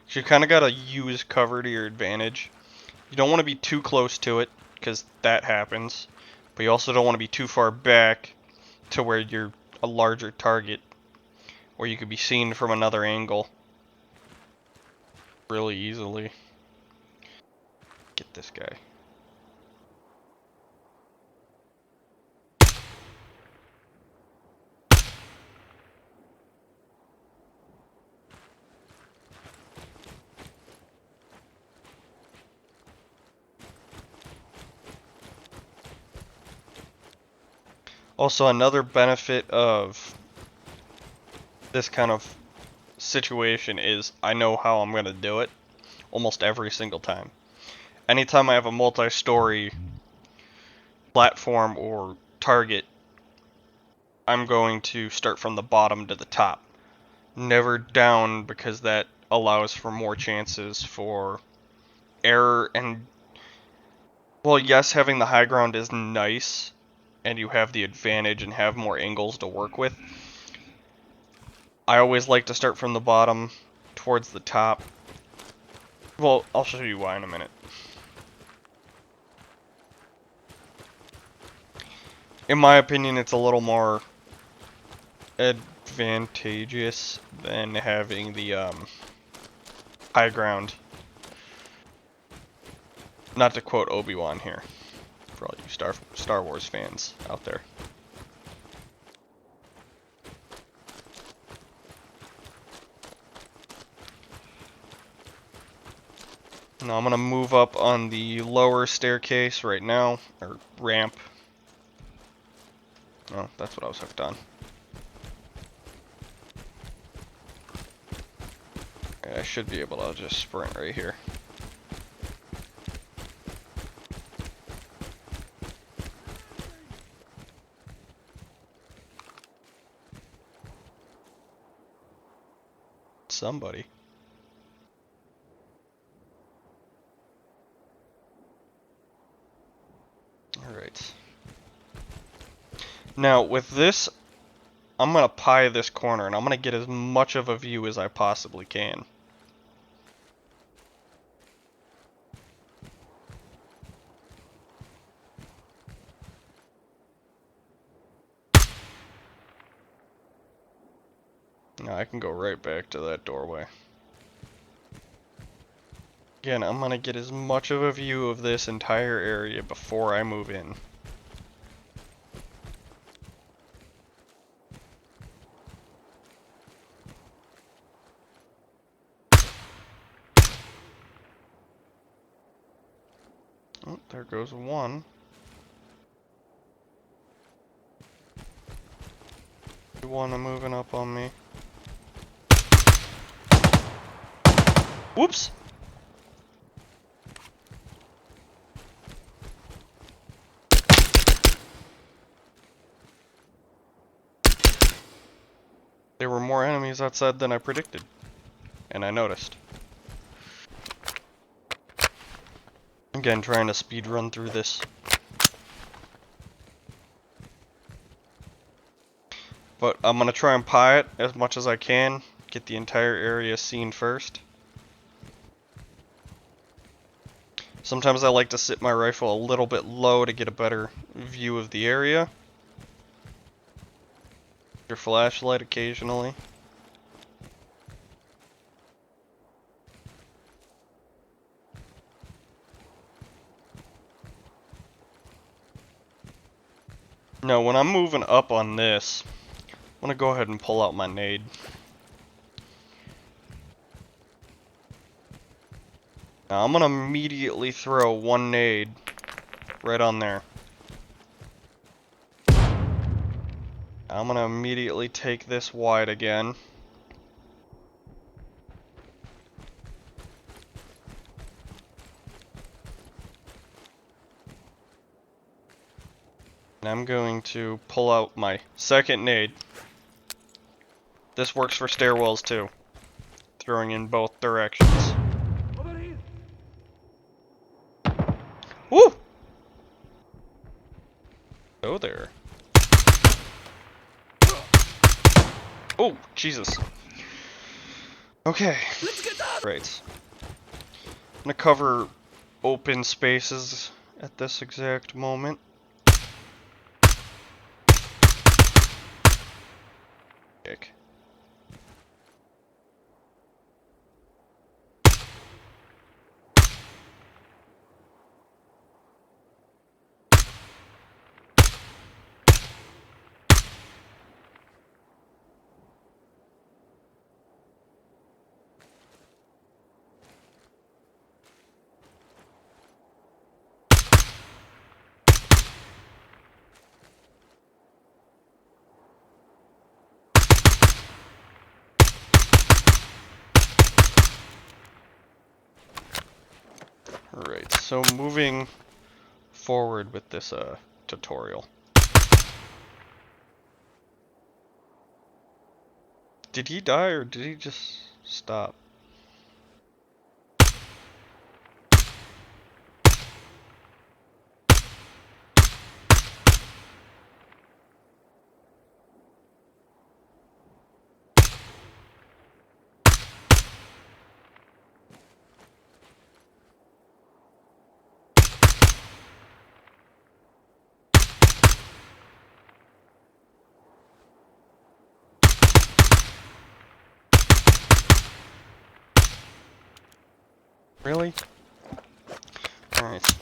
You kind of gotta use cover to your advantage. You don't want to be too close to it, because that happens. But you also don't want to be too far back to where you're a larger target, or you could be seen from another angle really easily. Get this guy. Also, another benefit of this kind of situation is I know how I'm going to do it almost every single time. Anytime I have a multi-story platform or target, I'm going to start from the bottom to the top. Never down, because that allows for more chances for error and, well, yes, having the high ground is nice and you have the advantage and have more angles to work with. I always like to start from the bottom towards the top. Well, I'll show you why in a minute. In my opinion, it's a little more advantageous than having the high ground. Not to quote Obi-Wan here, for all you Star Wars fans out there. Now I'm gonna move up on the lower staircase right now, or ramp. Oh, that's what I was hooked on. I should be able to just sprint right here. Somebody. Alright. Now, with this, I'm gonna pie this corner, and I'm gonna get as much of a view as I possibly can. Now I can go right back to that doorway. Again, I'm gonna get as much of a view of this entire area before I move in. Oh, there goes one. One moving up on me. Whoops! There were more enemies outside than I predicted. And I noticed. Again, trying to speed run through this. But I'm going to try and pie it as much as I can. Get the entire area seen first. Sometimes I like to sit my rifle a little bit low to get a better view of the area. Your flashlight occasionally. Now when I'm moving up on this, I'm going to go ahead and pull out my nade. Now I'm going to immediately throw one nade right on there. I'm going to immediately take this wide again. And I'm going to pull out my second nade. This works for stairwells too. Throwing in both directions. Over here. Woo! Oh there. Oh, Jesus. Okay. Let's get out. Right. I'm gonna cover open spaces at this exact moment. Kick. Alright, so moving forward with this tutorial. Did he die or did he just stop? Really? Alright.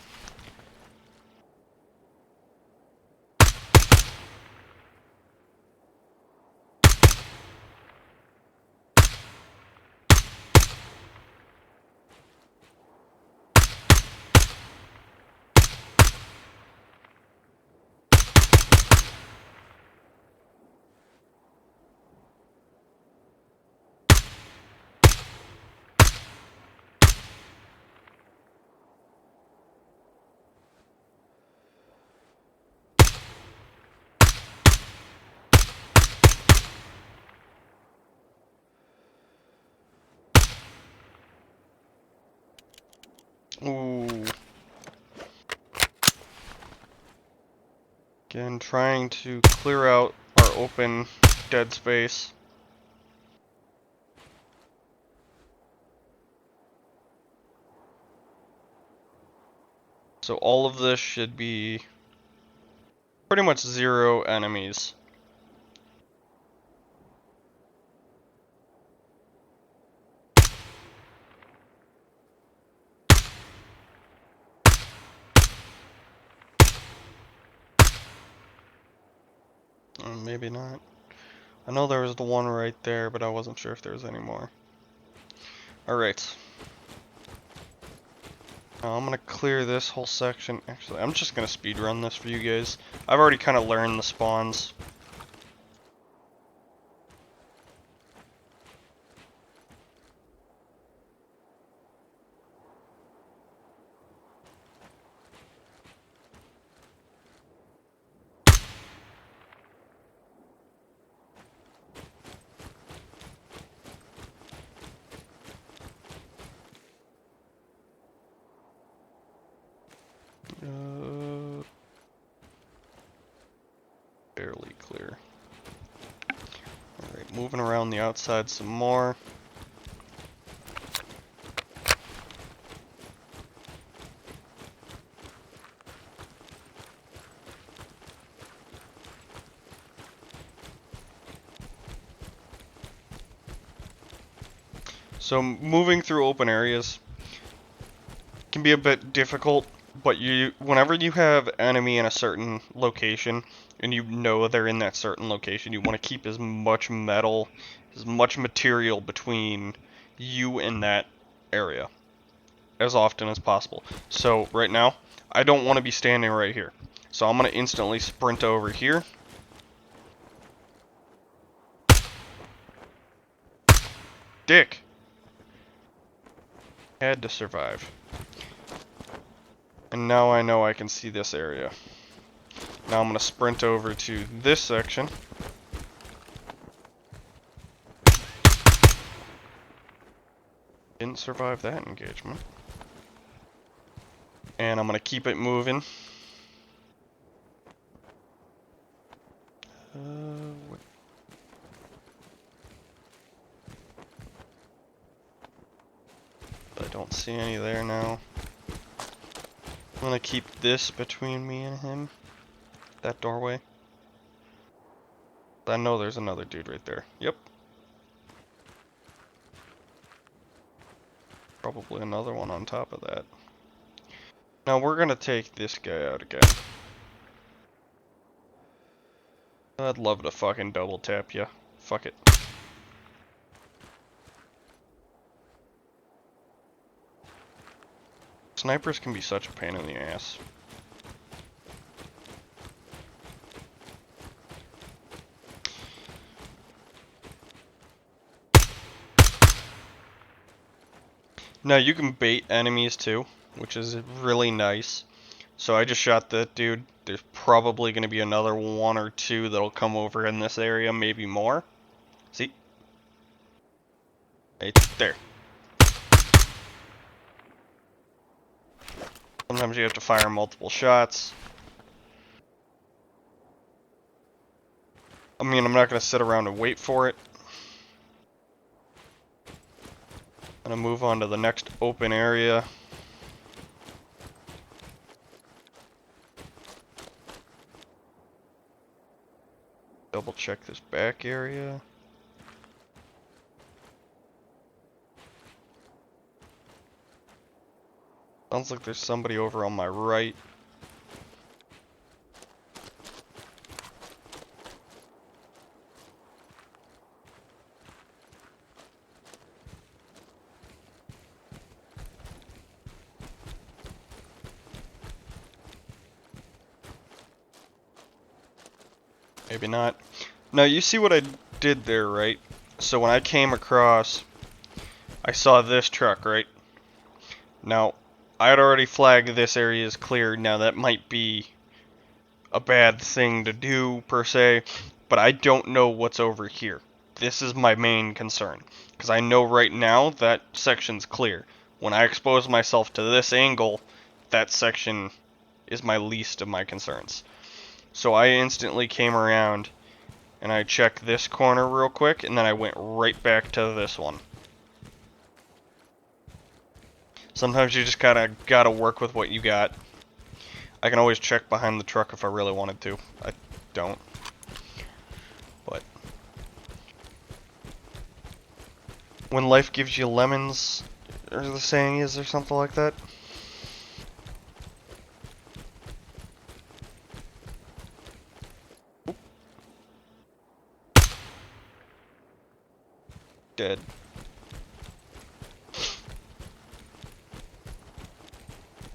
Ooh. Again, trying to clear out our open dead space. So all of this should be pretty much 0 enemies. Maybe not. I know there was the one right there, but I wasn't sure if there was any more. Alright. Now I'm gonna clear this whole section. Actually, I'm just gonna speedrun this for you guys. I've already kind of learned the spawns. Barely clear. moving around the outside some more. So moving through open areas can be a bit difficult, but whenever you have enemy in a certain location and you know they're in that certain location, you want to keep as much metal, as much material between you and that area as often as possible. So right now, I don't want to be standing right here. So I'm going to instantly sprint over here. Dick! Had to survive. And now I know I can see this area. Now I'm going to sprint over to this section. Didn't survive that engagement. And I'm going to keep it moving. I don't see any there now. I'm going to keep this between me and him. That doorway. I know there's another dude right there. Yep. Probably another one on top of that. Now we're gonna take this guy out again. I'd love to fucking double tap you. Fuck it. Snipers can be such a pain in the ass. Now you can bait enemies too, which is really nice. So I just shot that dude. There's probably going to be another one or two that'll come over in this area, maybe more. See? Right there. Sometimes you have to fire multiple shots. I mean, I'm not going to sit around and wait for it. I'm going to move on to the next open area. Double check this back area. Sounds like there's somebody over on my right. Maybe not. Now you see what I did there, right? So when I came across, I saw this truck, right? Now, I had already flagged this area as clear. Now that might be a bad thing to do, per se, but I don't know what's over here. This is my main concern, because I know right now that section's clear. When I expose myself to this angle, that section is my least of my concerns. So I instantly came around and I checked this corner real quick, and then I went right back to this one. Sometimes you just gotta work with what you got. I can always check behind the truck if I really wanted to. I don't. But when life gives you lemons, or the saying is, or something like that. Oop. Dead.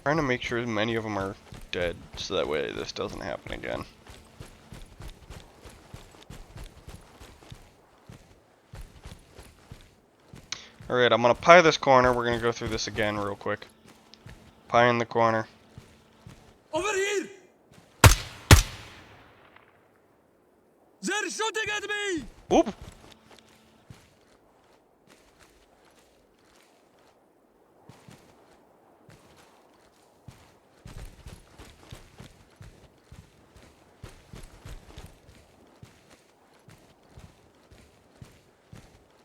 Trying to make sure many of them are dead, so that way this doesn't happen again. Alright, I'm gonna pie this corner. We're gonna go through this again real quick. Pie in the corner. Over here! They're shooting at me! Oop!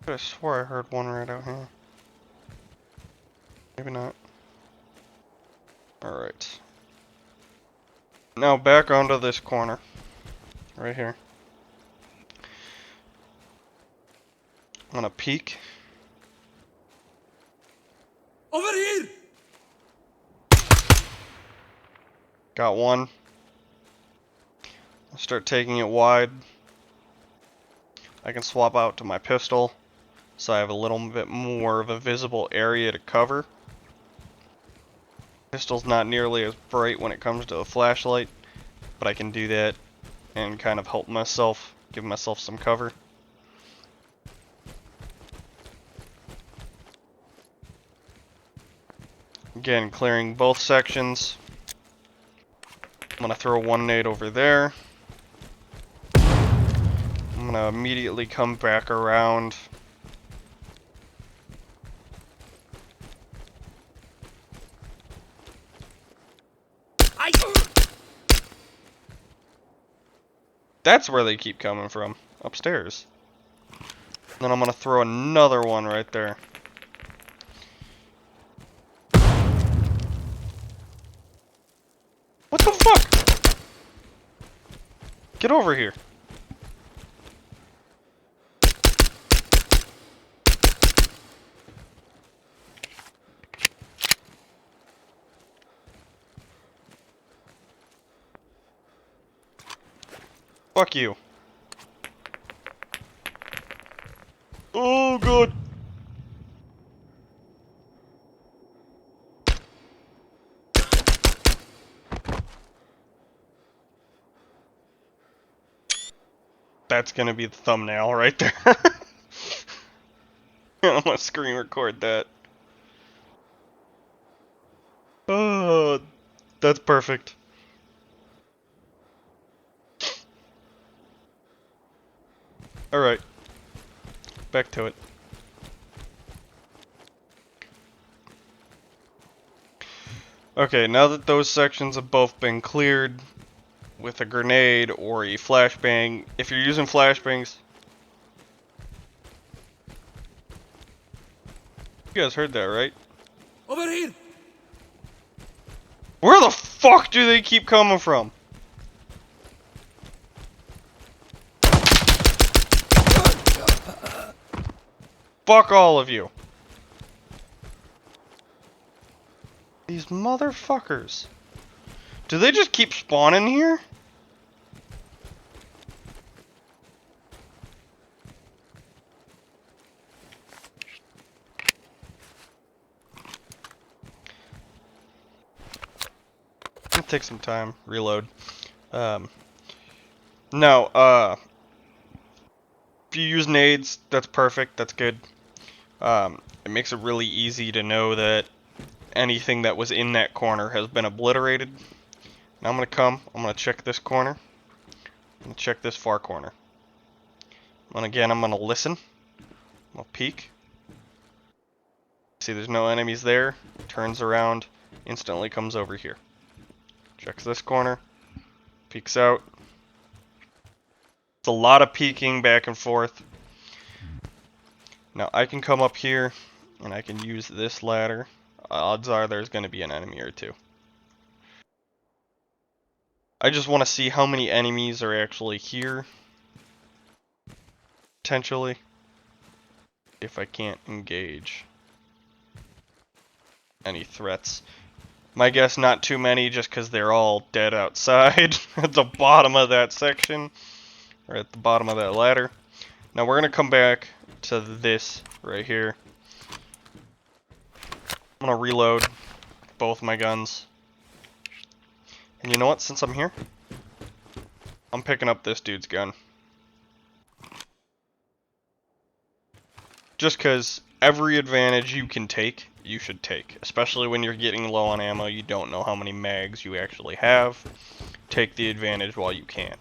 I swore I heard one right out here. Maybe not. Alright. Now back onto this corner. Right here. I'm gonna peek. Over here! Got one. I'll start taking it wide. I can swap out to my pistol, so I have a little bit more of a visible area to cover. Pistol's not nearly as bright when it comes to the flashlight, but I can do that and kind of help myself, give myself some cover. Again, clearing both sections. I'm gonna throw one nade over there. I'm gonna immediately come back around. That's where they keep coming from, upstairs. And then I'm gonna throw another one right there. What the fuck? Get over here. Fuck you. Oh, God. That's gonna be the thumbnail right there. I'm gonna screen record that. Oh, that's perfect. Alright. Back to it. Okay, now that those sections have both been cleared with a grenade or a flashbang, if you're using flashbangs, you guys heard that, right? Over here! Where the fuck do they keep coming from? Fuck all of you. These motherfuckers. Do they just keep spawning here? It'll take some time. Reload. No, if you use nades, that's perfect. That's good. It makes it really easy to know that anything that was in that corner has been obliterated. Now I'm gonna check this corner. I'm gonna check this far corner. And again, I'm gonna listen. I'm gonna peek. See there's no enemies there. Turns around, instantly comes over here. Checks this corner. Peeks out. It's a lot of peeking back and forth. Now I can come up here and I can use this ladder. Odds are there's going to be an enemy or two. I just want to see how many enemies are actually here. Potentially. If I can't engage any threats. My guess, not too many, just because they're all dead outside at the bottom of that section. Or at the bottom of that ladder. Now we're going to come back to this right here. I'm going to reload both my guns. And you know what? Since I'm here, I'm picking up this dude's gun. Just because every advantage you can take, you should take. Especially when you're getting low on ammo, you don't know how many mags you actually have. Take the advantage while you can.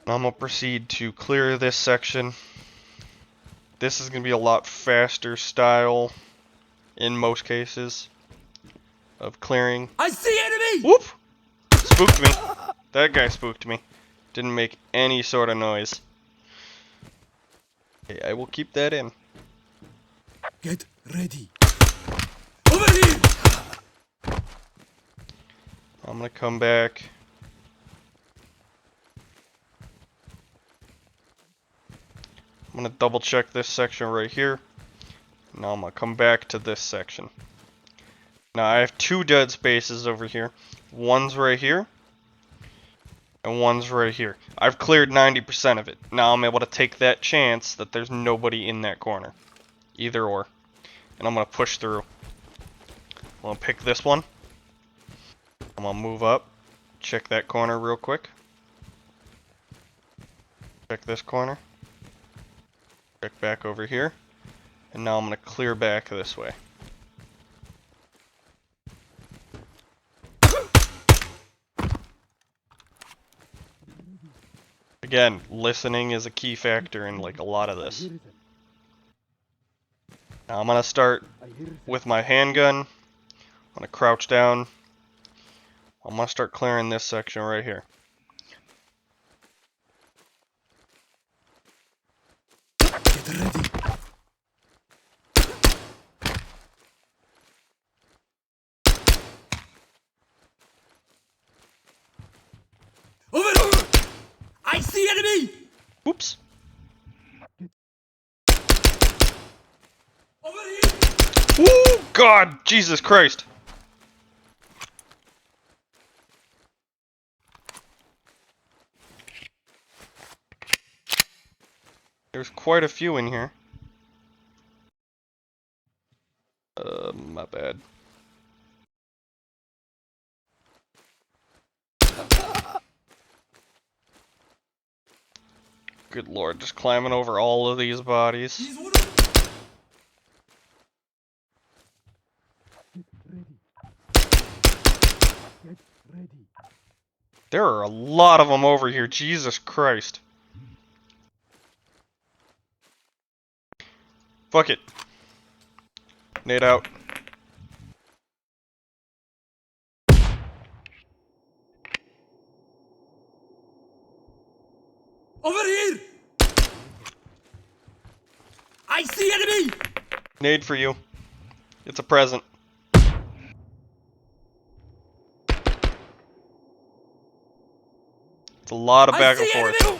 I'm going to proceed to clear this section. This is going to be a lot faster style, in most cases, of clearing. I see enemy! Whoop! Spooked me. That guy spooked me. Didn't make any sort of noise. Okay, I will keep that in. Get ready. Over here! I'm gonna come back. I'm gonna double check this section right here. Now I'm gonna come back to this section. Now I have two dead spaces over here. One's right here, and one's right here. I've cleared 90% of it. Now I'm able to take that chance that there's nobody in that corner. Either or. And I'm gonna push through. I'm gonna pick this one. I'm gonna move up. Check that corner real quick. Check this corner. Check back over here. And now I'm gonna clear back this way. Again, listening is a key factor in like a lot of this. Now I'm gonna start with my handgun. I'm gonna crouch down. I'm gonna start clearing this section right here. Get ready. Over! I see enemy! Oops. Over here! Woo! God! Jesus Christ! There's quite a few in here. My bad. Good lord, just climbing over all of these bodies. He's one of Get ready. There are a lot of them over here, Jesus Christ. Fuck it. Nade out. Over here! I see enemy! Nade for you. It's a present. It's a lot of back and forth. Enemy!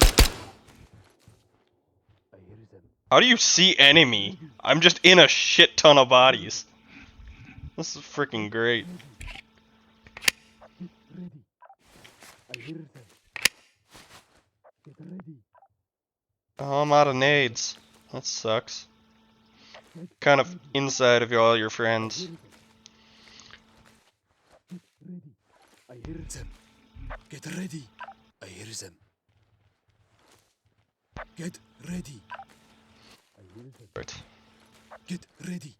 I hear them. How do you see enemy? I'm just in a shit ton of bodies. This is freaking great. Get ready. I hear them. Get ready. Oh, I'm out of nades. That sucks. Kind of inside of all your friends. Get ready. I hear them. Get ready. I hear them. Get ready. I hear them. Right. Get ready.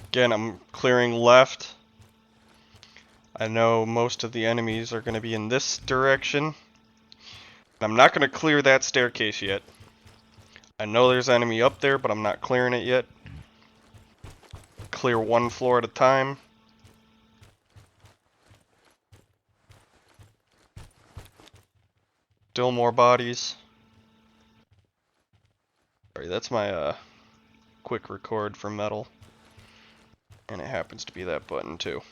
Again, I'm clearing left. I know most of the enemies are going to be in this direction. I'm not going to clear that staircase yet. I know there's enemy up there, but I'm not clearing it yet. Clear one floor at a time. Still more bodies. Sorry, that's my quick record for metal. And it happens to be that button too.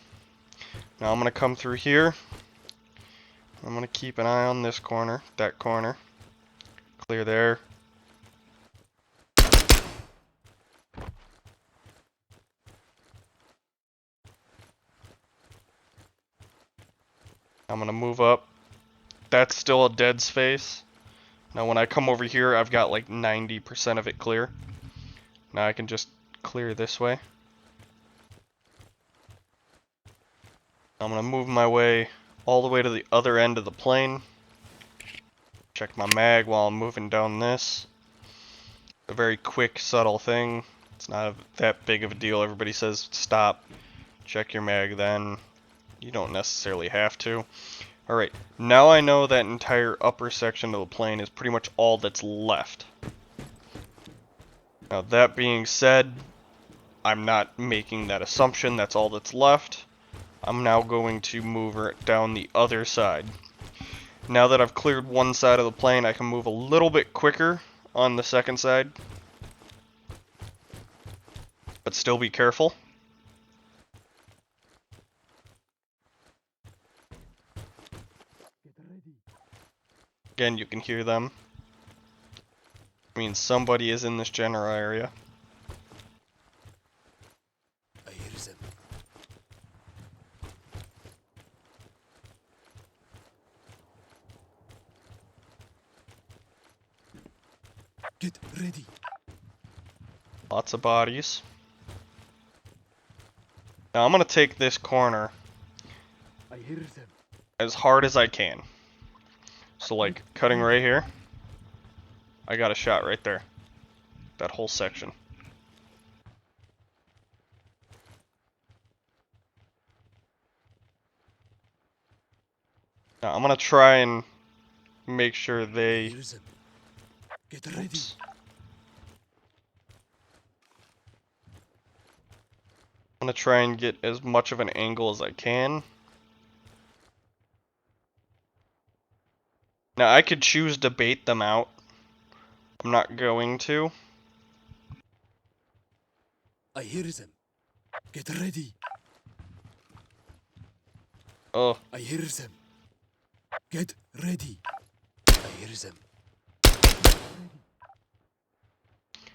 Now I'm going to come through here. I'm going to keep an eye on this corner, that corner. Clear there. I'm going to move up. That's still a dead space. Now when I come over here, I've got like 90% of it clear. Now I can just clear this way. I'm going to move my way all the way to the other end of the plane. Check my mag while I'm moving down this. A very quick, subtle thing. It's not that big of a deal. Everybody says stop, check your mag then. You don't necessarily have to. Alright, now I know that entire upper section of the plane is pretty much all that's left. Now that being said, I'm not making that assumption that's all that's left. I'm now going to move down the other side. Now that I've cleared one side of the plane, I can move a little bit quicker on the second side. But still be careful. Get ready. Again, you can hear them. I mean, somebody is in this general area. I hear them. Get ready. Lots of bodies. Now I'm gonna take this corner I hear them. as hard as I can. So like, cutting right here. I got a shot right there. That whole section. Now I'm gonna try and make sure I they... hear them. Get ready. Oops. I'm gonna try and get as much of an angle as I can. Now I could choose to bait them out. I'm not going to. I hear them. Get ready. Oh, I hear them. Get ready. I hear them.